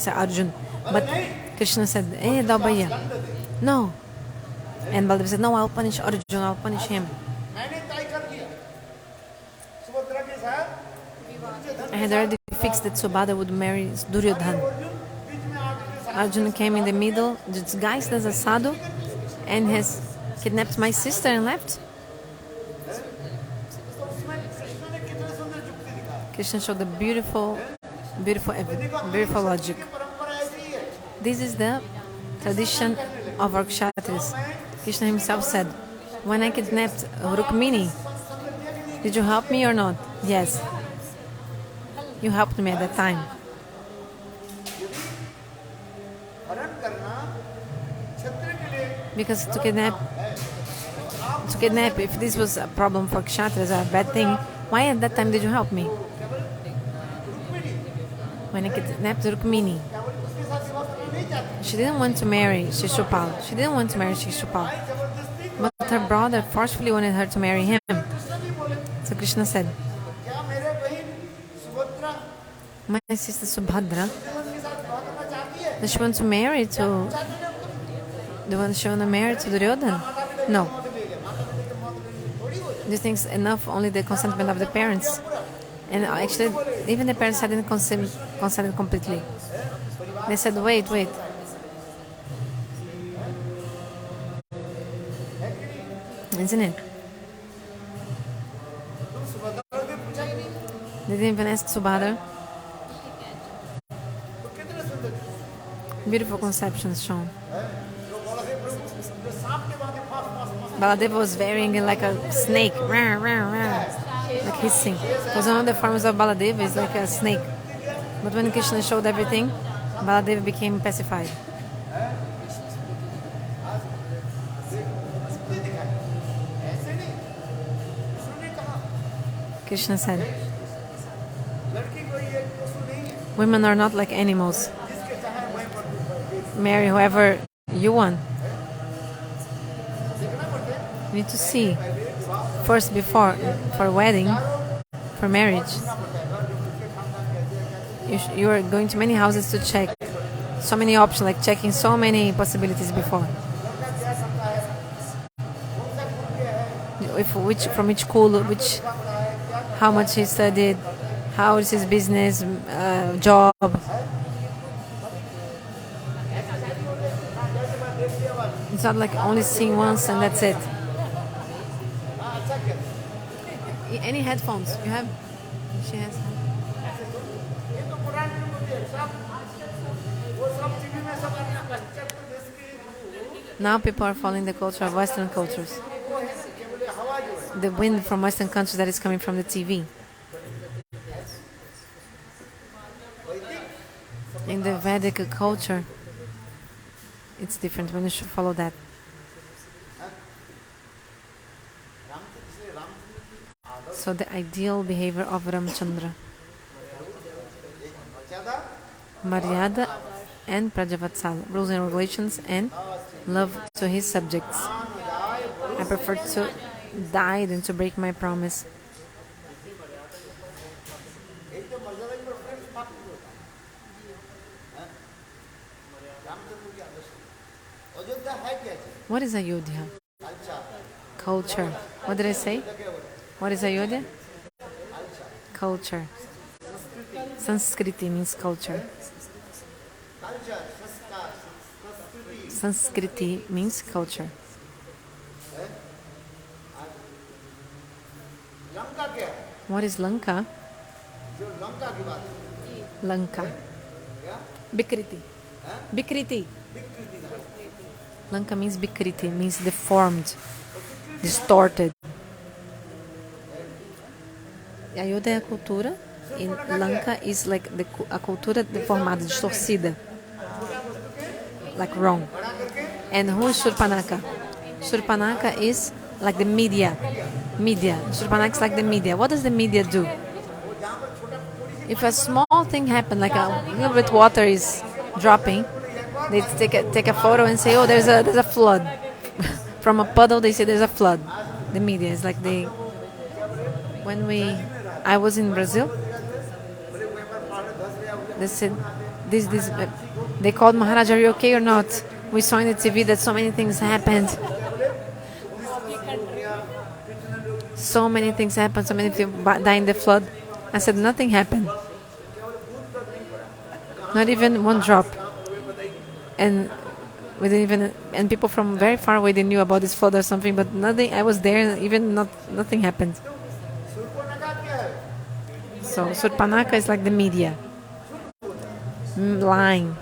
Arjun. But Krishna said, "Hey, Daubaya, no." And Baladeva said, "No, I'll punish Arjun, I'll punish him. I had already fixed that Subhadra would marry Duryodhana." Arjun came in the middle, disguised as a sadhu, and has kidnapped my sister and left. Krishna showed a beautiful logic. This is the tradition of our kshatris. Krishna himself said, "When I kidnapped Rukmini, did you help me or not?" "Yes. You helped me at that time." Because to kidnap, if this was a problem for kshatras, a bad thing, why at that time did you help me? When I kidnapped Rukmini, she didn't want to marry Shishupal. But her brother forcefully wanted her to marry him. So Krishna said, "My sister Subhadra, does she want to marry to Duryodhana? No. This thing's enough, only the consentment of the parents." And actually, even the parents hadn't consented completely. They said, wait. Isn't it? They didn't even ask Subhadra. Beautiful conceptions shown. Baladeva was very angry like a snake. Like hissing. Because one of the forms of Baladeva is like a snake. But when Krishna showed everything, Baladeva became pacified. Krishna said, "Women are not like animals. Marry whoever you want. You need to see first for wedding, for marriage. You are going to many houses to check so many options, like checking so many possibilities before. From which school, how much he studied, how is his business, job. It's not like only seeing once and that's it." Any headphones you have? She has. Now people are following the culture of Western cultures. The wind from Western countries that is coming from the TV. In the Vedic culture, it's different. When you should follow that. So the ideal behavior of Ramachandra. maryada and praja-vatsala, rules and regulations, and love to his subjects. I prefer to die than to break my promise. What is Ayodhya? Culture. What did I say? What is Ayodhya? Culture. Sanskriti means culture. Sanskriti means culture. What is Lanka? Lanka. Bikriti. Bikriti. Lanka means bikriti, means deformed, distorted. Ayodhya é a cultura, e Lanka is like a cultura deformada, distorcida, like wrong. And who is Shurpanaka? Shurpanaka is like the media. Shurpanaka is like the media. What does the media do? If a small thing happens, like a little bit water is dropping, they take a photo and say, "Oh, there's a flood." From a puddle, they say there's a flood. The media is like I was in Brazil. They said they called Maharaja, "Are you okay or not? We saw on the TV that so many things happened. So many things happened. So many people died in the flood." I said, "Nothing happened. Not even one drop." And we didn't even, and people from very far away, they knew about this flood or something, but nothing. I was there, even nothing happened. So Surpanaka is like the media, lying.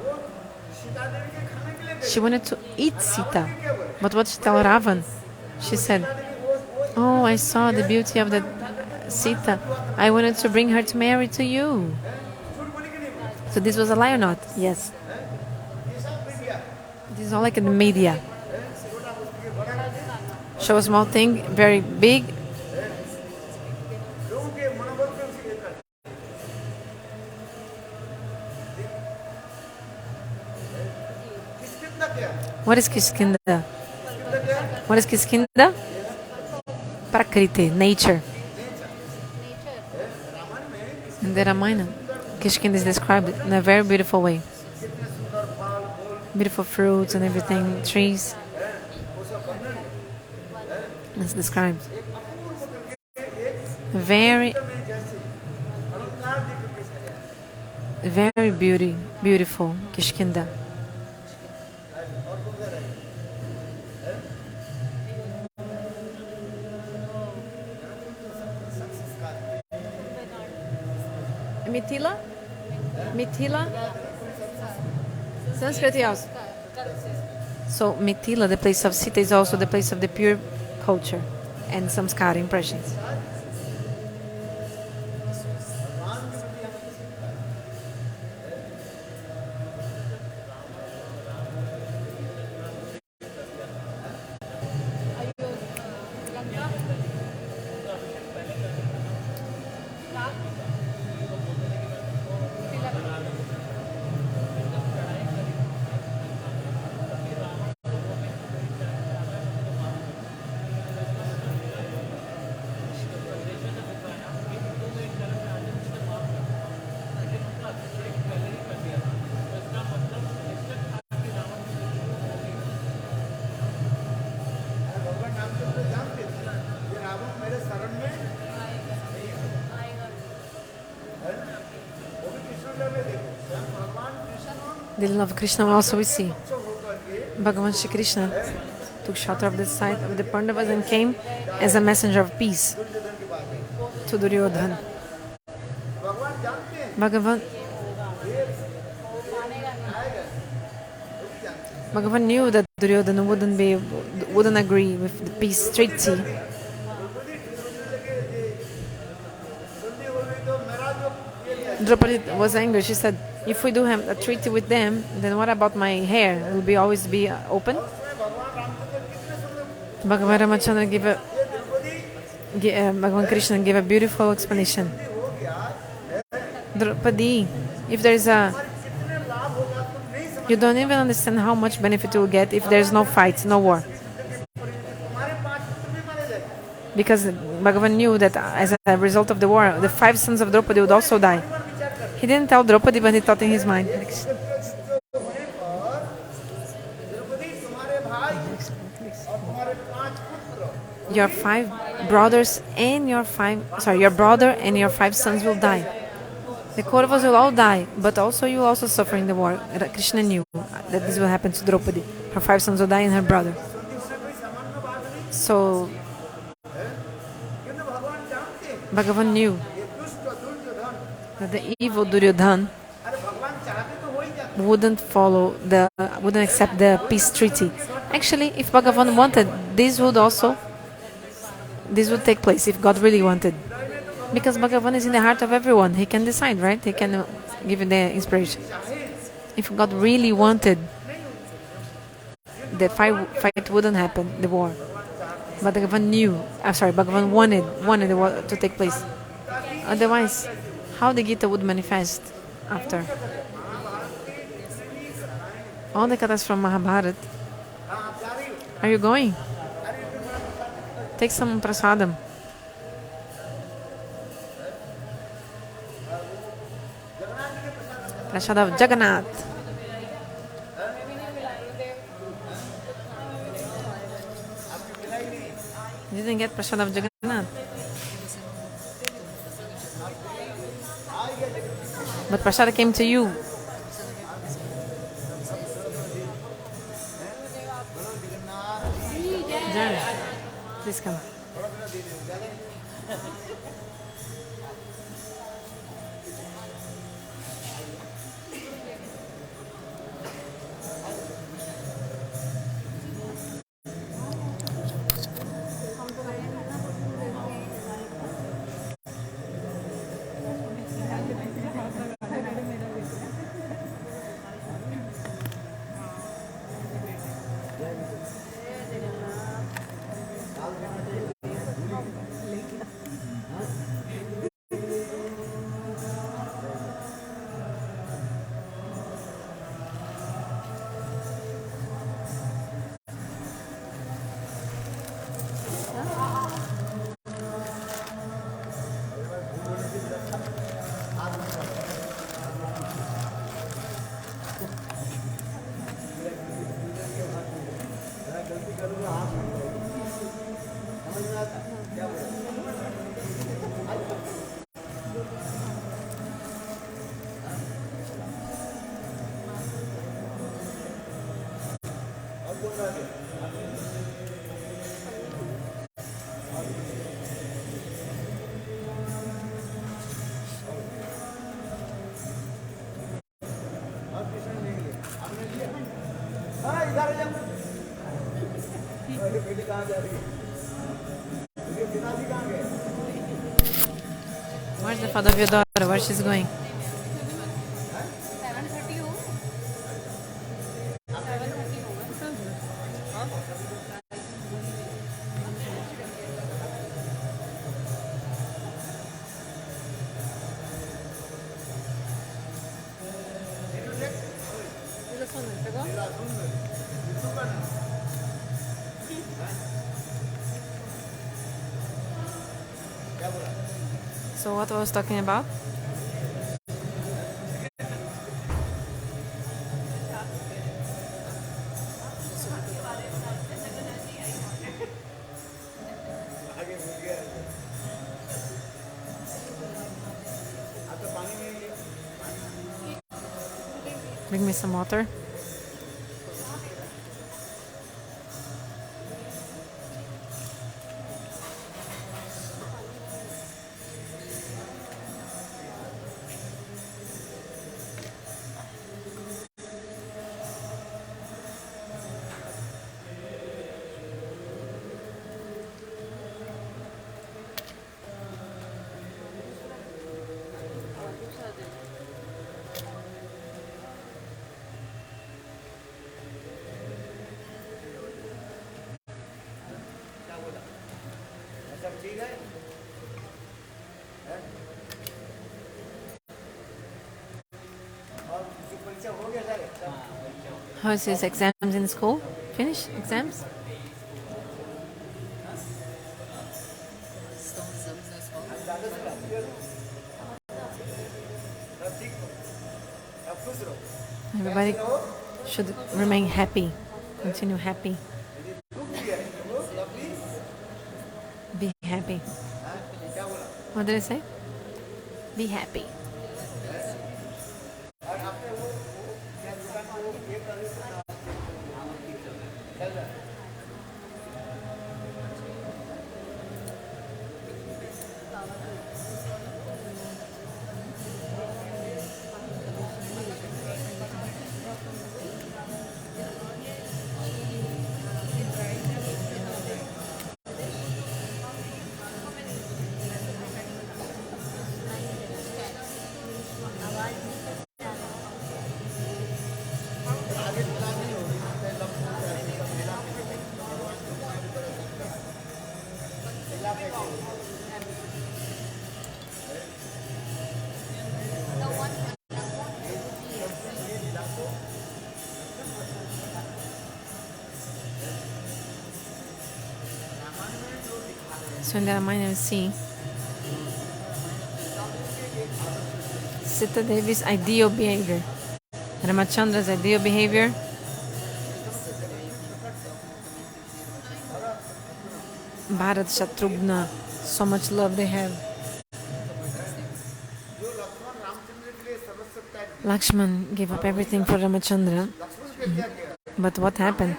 She wanted to eat Sita, but what she told Ravan, she said, "Oh, I saw the beauty of the Sita. I wanted to bring her to marry to you." So this was a lie or not? Yes. This is all like in the media. Show a small thing, very big. What is Kishkinda? What is Kishkinda? Prakriti, nature. In the Ramayana, Kishkinda is described in a very beautiful way. Beautiful fruits and everything, trees. It's described. Very beautiful Kishkinda. Mithila? Sanskrit also. So Mithila, the place of Sita, is also the place of the pure culture and samskara impressions. The Lila of Krishna also we see. Bhagavan Shri Krishna took shelter of the side of the Pandavas and came as a messenger of peace to Duryodhana. Bhagavan knew that Duryodhana wouldn't agree with the peace treaty. Draupadi was angry. She said, "If we do have a treaty with them, then what about my hair? Will be always be open?" Bhagavan Ramachandra Bhagavan Krishna gave a beautiful explanation. Draupadi, if there is a You don't even understand how much benefit you will get if there's no fight, no war. Because Bhagavan knew that as a result of the war, the 5 sons of Draupadi would also die. He didn't tell Draupadi, but he thought in his mind. Your 5 brothers and your brother and your 5 sons will die. The Kauravas will all die, but also you will also suffer in the war. Krishna knew that this will happen to Draupadi. Her 5 sons will die and her brother. So Bhagavan knew that the evil Duryodhana wouldn't accept the peace treaty. Actually, if Bhagavan wanted, this would take place if God really wanted. Because Bhagavan is in the heart of everyone. He can decide, right? He can give you the inspiration. If God really wanted, the fight wouldn't happen, the war. But Bhagavan wanted the war to take place. Otherwise, how the Gita would manifest after? All the kathas from Mahabharata. Are you going? Take some prasadam. Prasad of Jagannath. You didn't get Prasad of Jagannath. But Prasad came to you. Jai. Please come. Where's the father of your daughter? Where she's going? So what I was talking about? Bring me some water. How's his exams in school? Finish exams? Estão os exames na escola. Everybody should remain happy. Continue happy. Be happy. What did I say? Be happy. So in the Ramayana we see Sita-devi's ideal behavior, Ramachandra's ideal behavior, Bharata, Shatrugna, so much love they have. Lakshman gave up everything for Ramachandra. But what happened?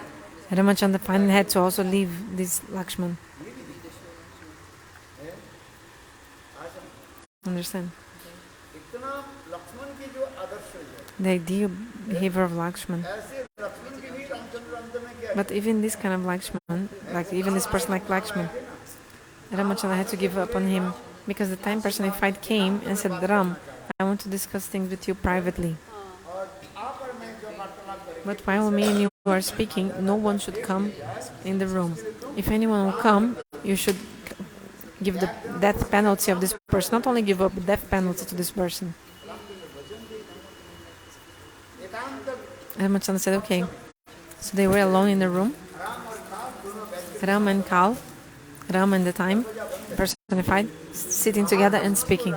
Ramachandra finally had to also leave this Lakshman. Understand? The ideal behavior of Lakshman. But even this kind of Lakshman, like even this person like Lakshman, Ramachandra had to give up on him because the time personified came and said, Ram, I want to discuss things with you privately. But while me and you are speaking, no one should come in the room. If anyone will come, you should give the death penalty of this person. Not only give up the death penalty to this person. Ramachandra said, okay. So they were alone in the room. Ram and Kal, Ram and the time personified, sitting together and speaking.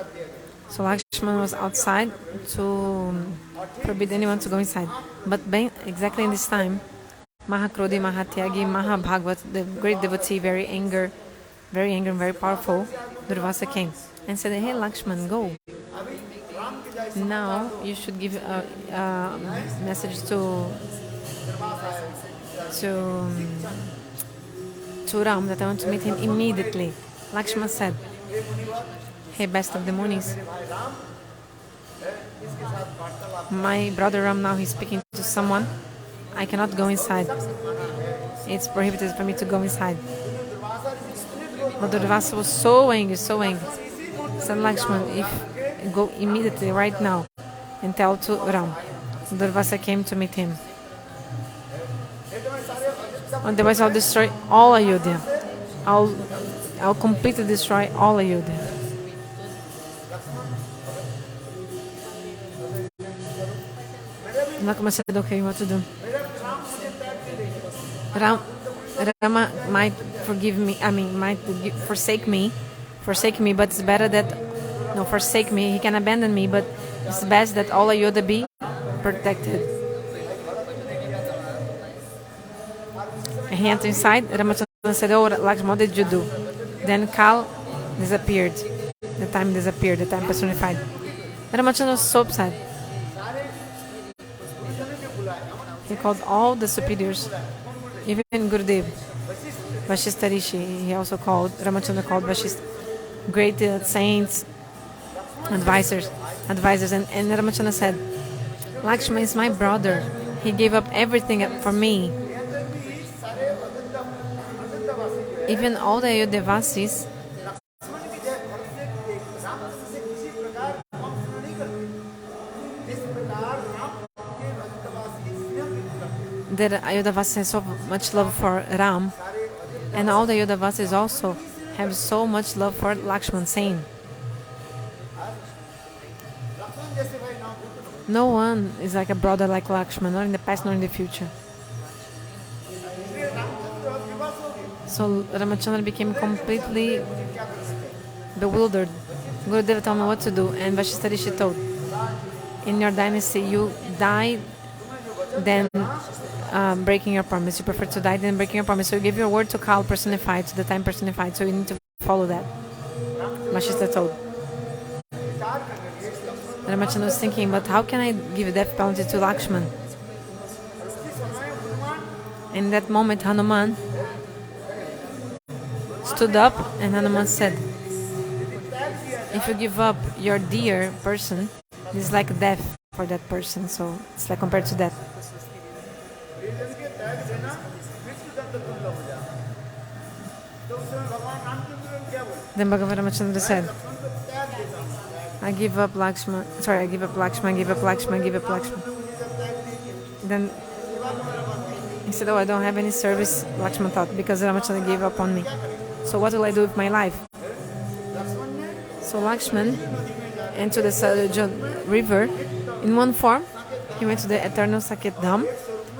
So Lakshman was outside to forbid anyone to go inside. But exactly in this time, Mahakrodhi, Mahatyagi, Mahabhagavat, the great devotee, very angry and very powerful, Durvasa came and said, hey Lakshman, go. Now you should give a message to Ram that I want to meet him immediately. Lakshman said, hey best of the Munis, my brother Ram now he's speaking to someone. I cannot go inside. It's prohibited for me to go inside. But Durvasa was so angry. Said Lakshman, if go immediately right now and tell to Ram. Durvasa came to meet him. Otherwise I'll destroy all Ayodhya. I'll completely destroy all Ayodhya. Lakshmana said, okay, what to do? Rama might forgive me, might forsake me, but it's better that, forsake me, he can abandon me, but it's best that all Ayodhya be protected. And he entered inside. Ramachandra said, oh Lakshmana, what did you do? Then Kal disappeared. The time personified. Ramachandra was so upset. He called all the superiors, even Gurudeva, Vashistha Rishi. He also called, Ramachandra called Vashistha, great saints, advisors. And Ramachandra said, Lakshmana is my brother. He gave up everything for me. Even all the Ayodhya-vasis, that Ayodhya-vasis has so much love for Ram, and all the Ayodhya-vasis also have so much love for Lakshman, saying, No one is like a brother like Lakshmana, not in the past nor in the future. So Ramachandra became completely bewildered. Gurudeva told me what to do, and Vashistha Rishi told, in your dynasty you die than breaking your promise. You prefer to die than breaking your promise. So you give your word to Kal personified, to the time personified, so you need to follow that. Vashistha told. Ramachandra was thinking, but how can I give death penalty to Lakshman? In that moment, Hanuman stood up and Hanuman said, if you give up your dear person, it's like death for that person. So it's like compared to death. Then Bhagavan Ramachandra said, I give up Lakshman. Sorry, I give up Lakshman, I give up Lakshman, I give up Lakshman. Then he said, oh, I don't have any service, Lakshman thought, because Ramachandra gave up on me. So what will I do with my life? So Lakshman entered the Sarvajnata river. In one form, he went to the eternal Saket Dham,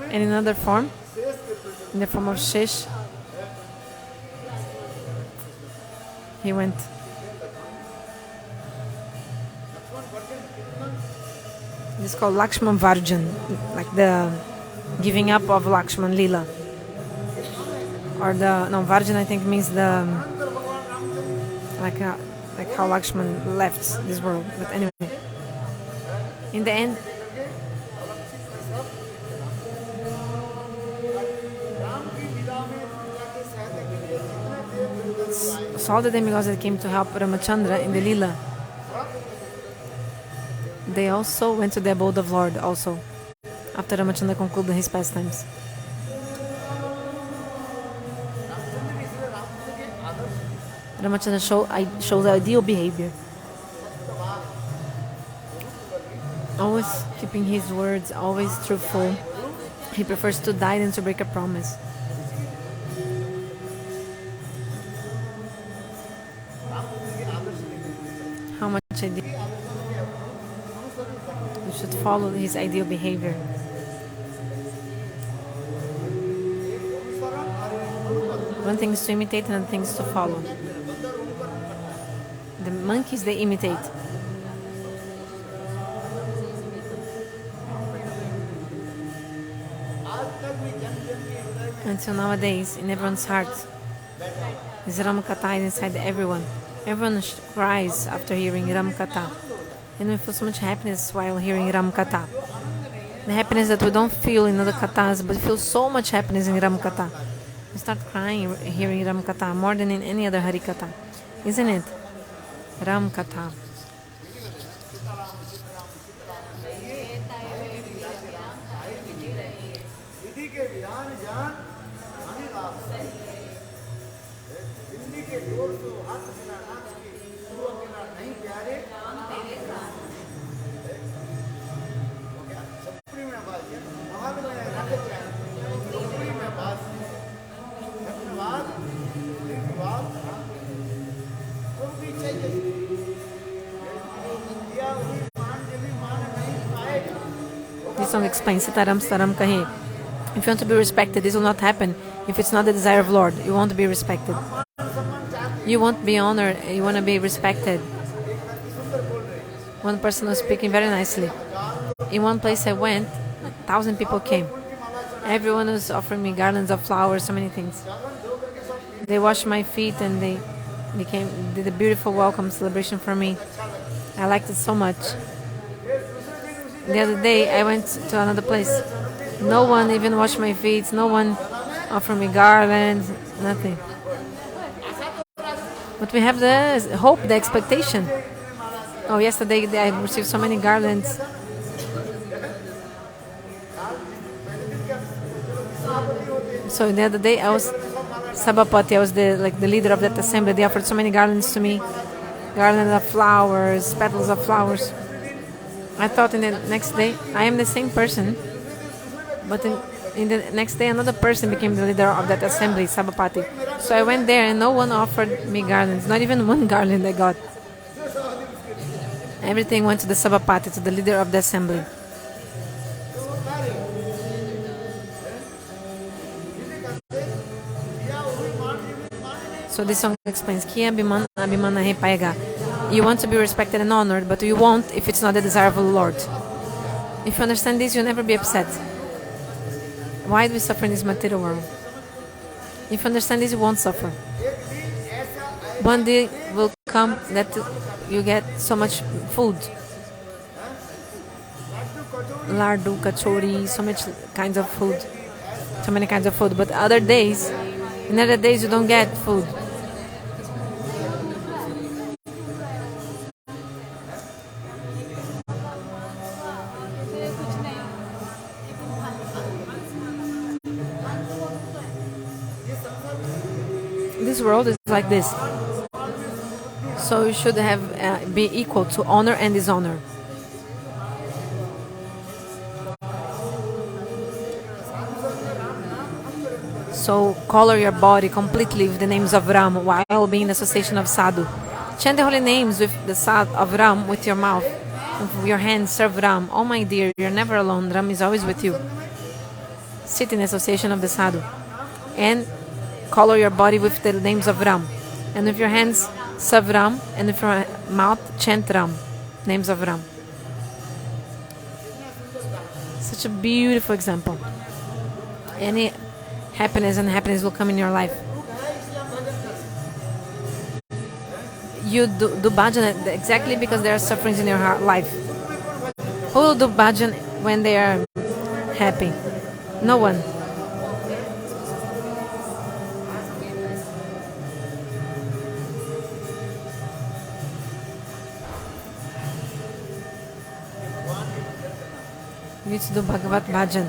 and in another form, in the form of Shesh, he went. It's called Lakshman Varjan, like the giving up of Lakshman Lila. Or Varjan I think means the, like how Lakshman left this world. But anyway, in the end, so all the demigods that came to help Ramachandra in the Lila, they also went to the abode of Lord also, after Ramachandra concluded his pastimes. Ramachandra shows ideal behavior. Always keeping his words, always truthful. He prefers to die than to break a promise. How much ideal. We should follow his ideal behavior. One thing is to imitate, another thing is to follow. The monkeys, they imitate. Until nowadays, in everyone's heart, this Rama-katha is inside everyone. Everyone cries after hearing Rama-katha. And we feel so much happiness while hearing Rama-katha. The happiness that we don't feel in other kathas, but feel so much happiness in Rama-katha. We start crying hearing Rama-katha more than in any other Hari-katha. Isn't it? Rama-katha. This song explains, Sitaram Staram Kahe. If you want to be respected, this will not happen if it's not the desire of Lord. You want to be respected. You want to be honored, you want to be respected. One person was speaking very nicely. In one place I went, 1,000 people came. Everyone was offering me garlands of flowers, so many things. They washed my feet and they did a beautiful welcome celebration for me. I liked it so much. The other day I went to another place. No one even washed my feet. No one offered me garlands. Nothing. But we have the hope, the expectation. Oh, yesterday I received so many garlands. So the other day I was Sabapati. I was the leader of that assembly. They offered so many garlands to me. Garlands of flowers, petals of flowers. I thought in the next day, I am the same person, but in the next day, another person became the leader of that assembly, Sabapati. So I went there and no one offered me garlands, not even one garland I got. Everything went to the Sabhapati, to the leader of the assembly. So this song explains, Ki abhimana abhimana hai paega. You want to be respected and honored, but you won't if it's not the desire of the Lord. If you understand this, you'll never be upset. Why do we suffer in this material world? If you understand this, you won't suffer. One day will come that you get so much food. Lardu, kachori, so much kinds of food. So many kinds of food. But in other days you don't get food. This world is like this. So you should have be equal to honor and dishonor. So color your body completely with the names of Ram while being in association of sadhu. Chant the holy names with the sadhu of Ram with your mouth. With your hands serve Ram. Oh my dear, you're never alone. Ram is always with you. Sit in association of the sadhu. And color your body with the names of Ram. And with your hands serve Ram. And with your mouth chant Ram. Names of Ram. Such a beautiful example. Any happiness and happiness will come in your life. You do bhajan exactly because there are sufferings in your life. Who will do bhajan when they are happy? No one. You need to do Bhagavat bhajan.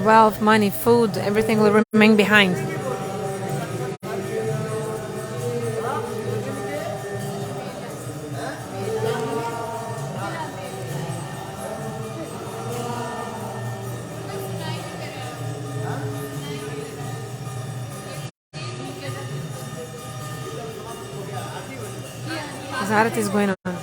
Wealth, money, food, everything will remain behind. Bharata is going on.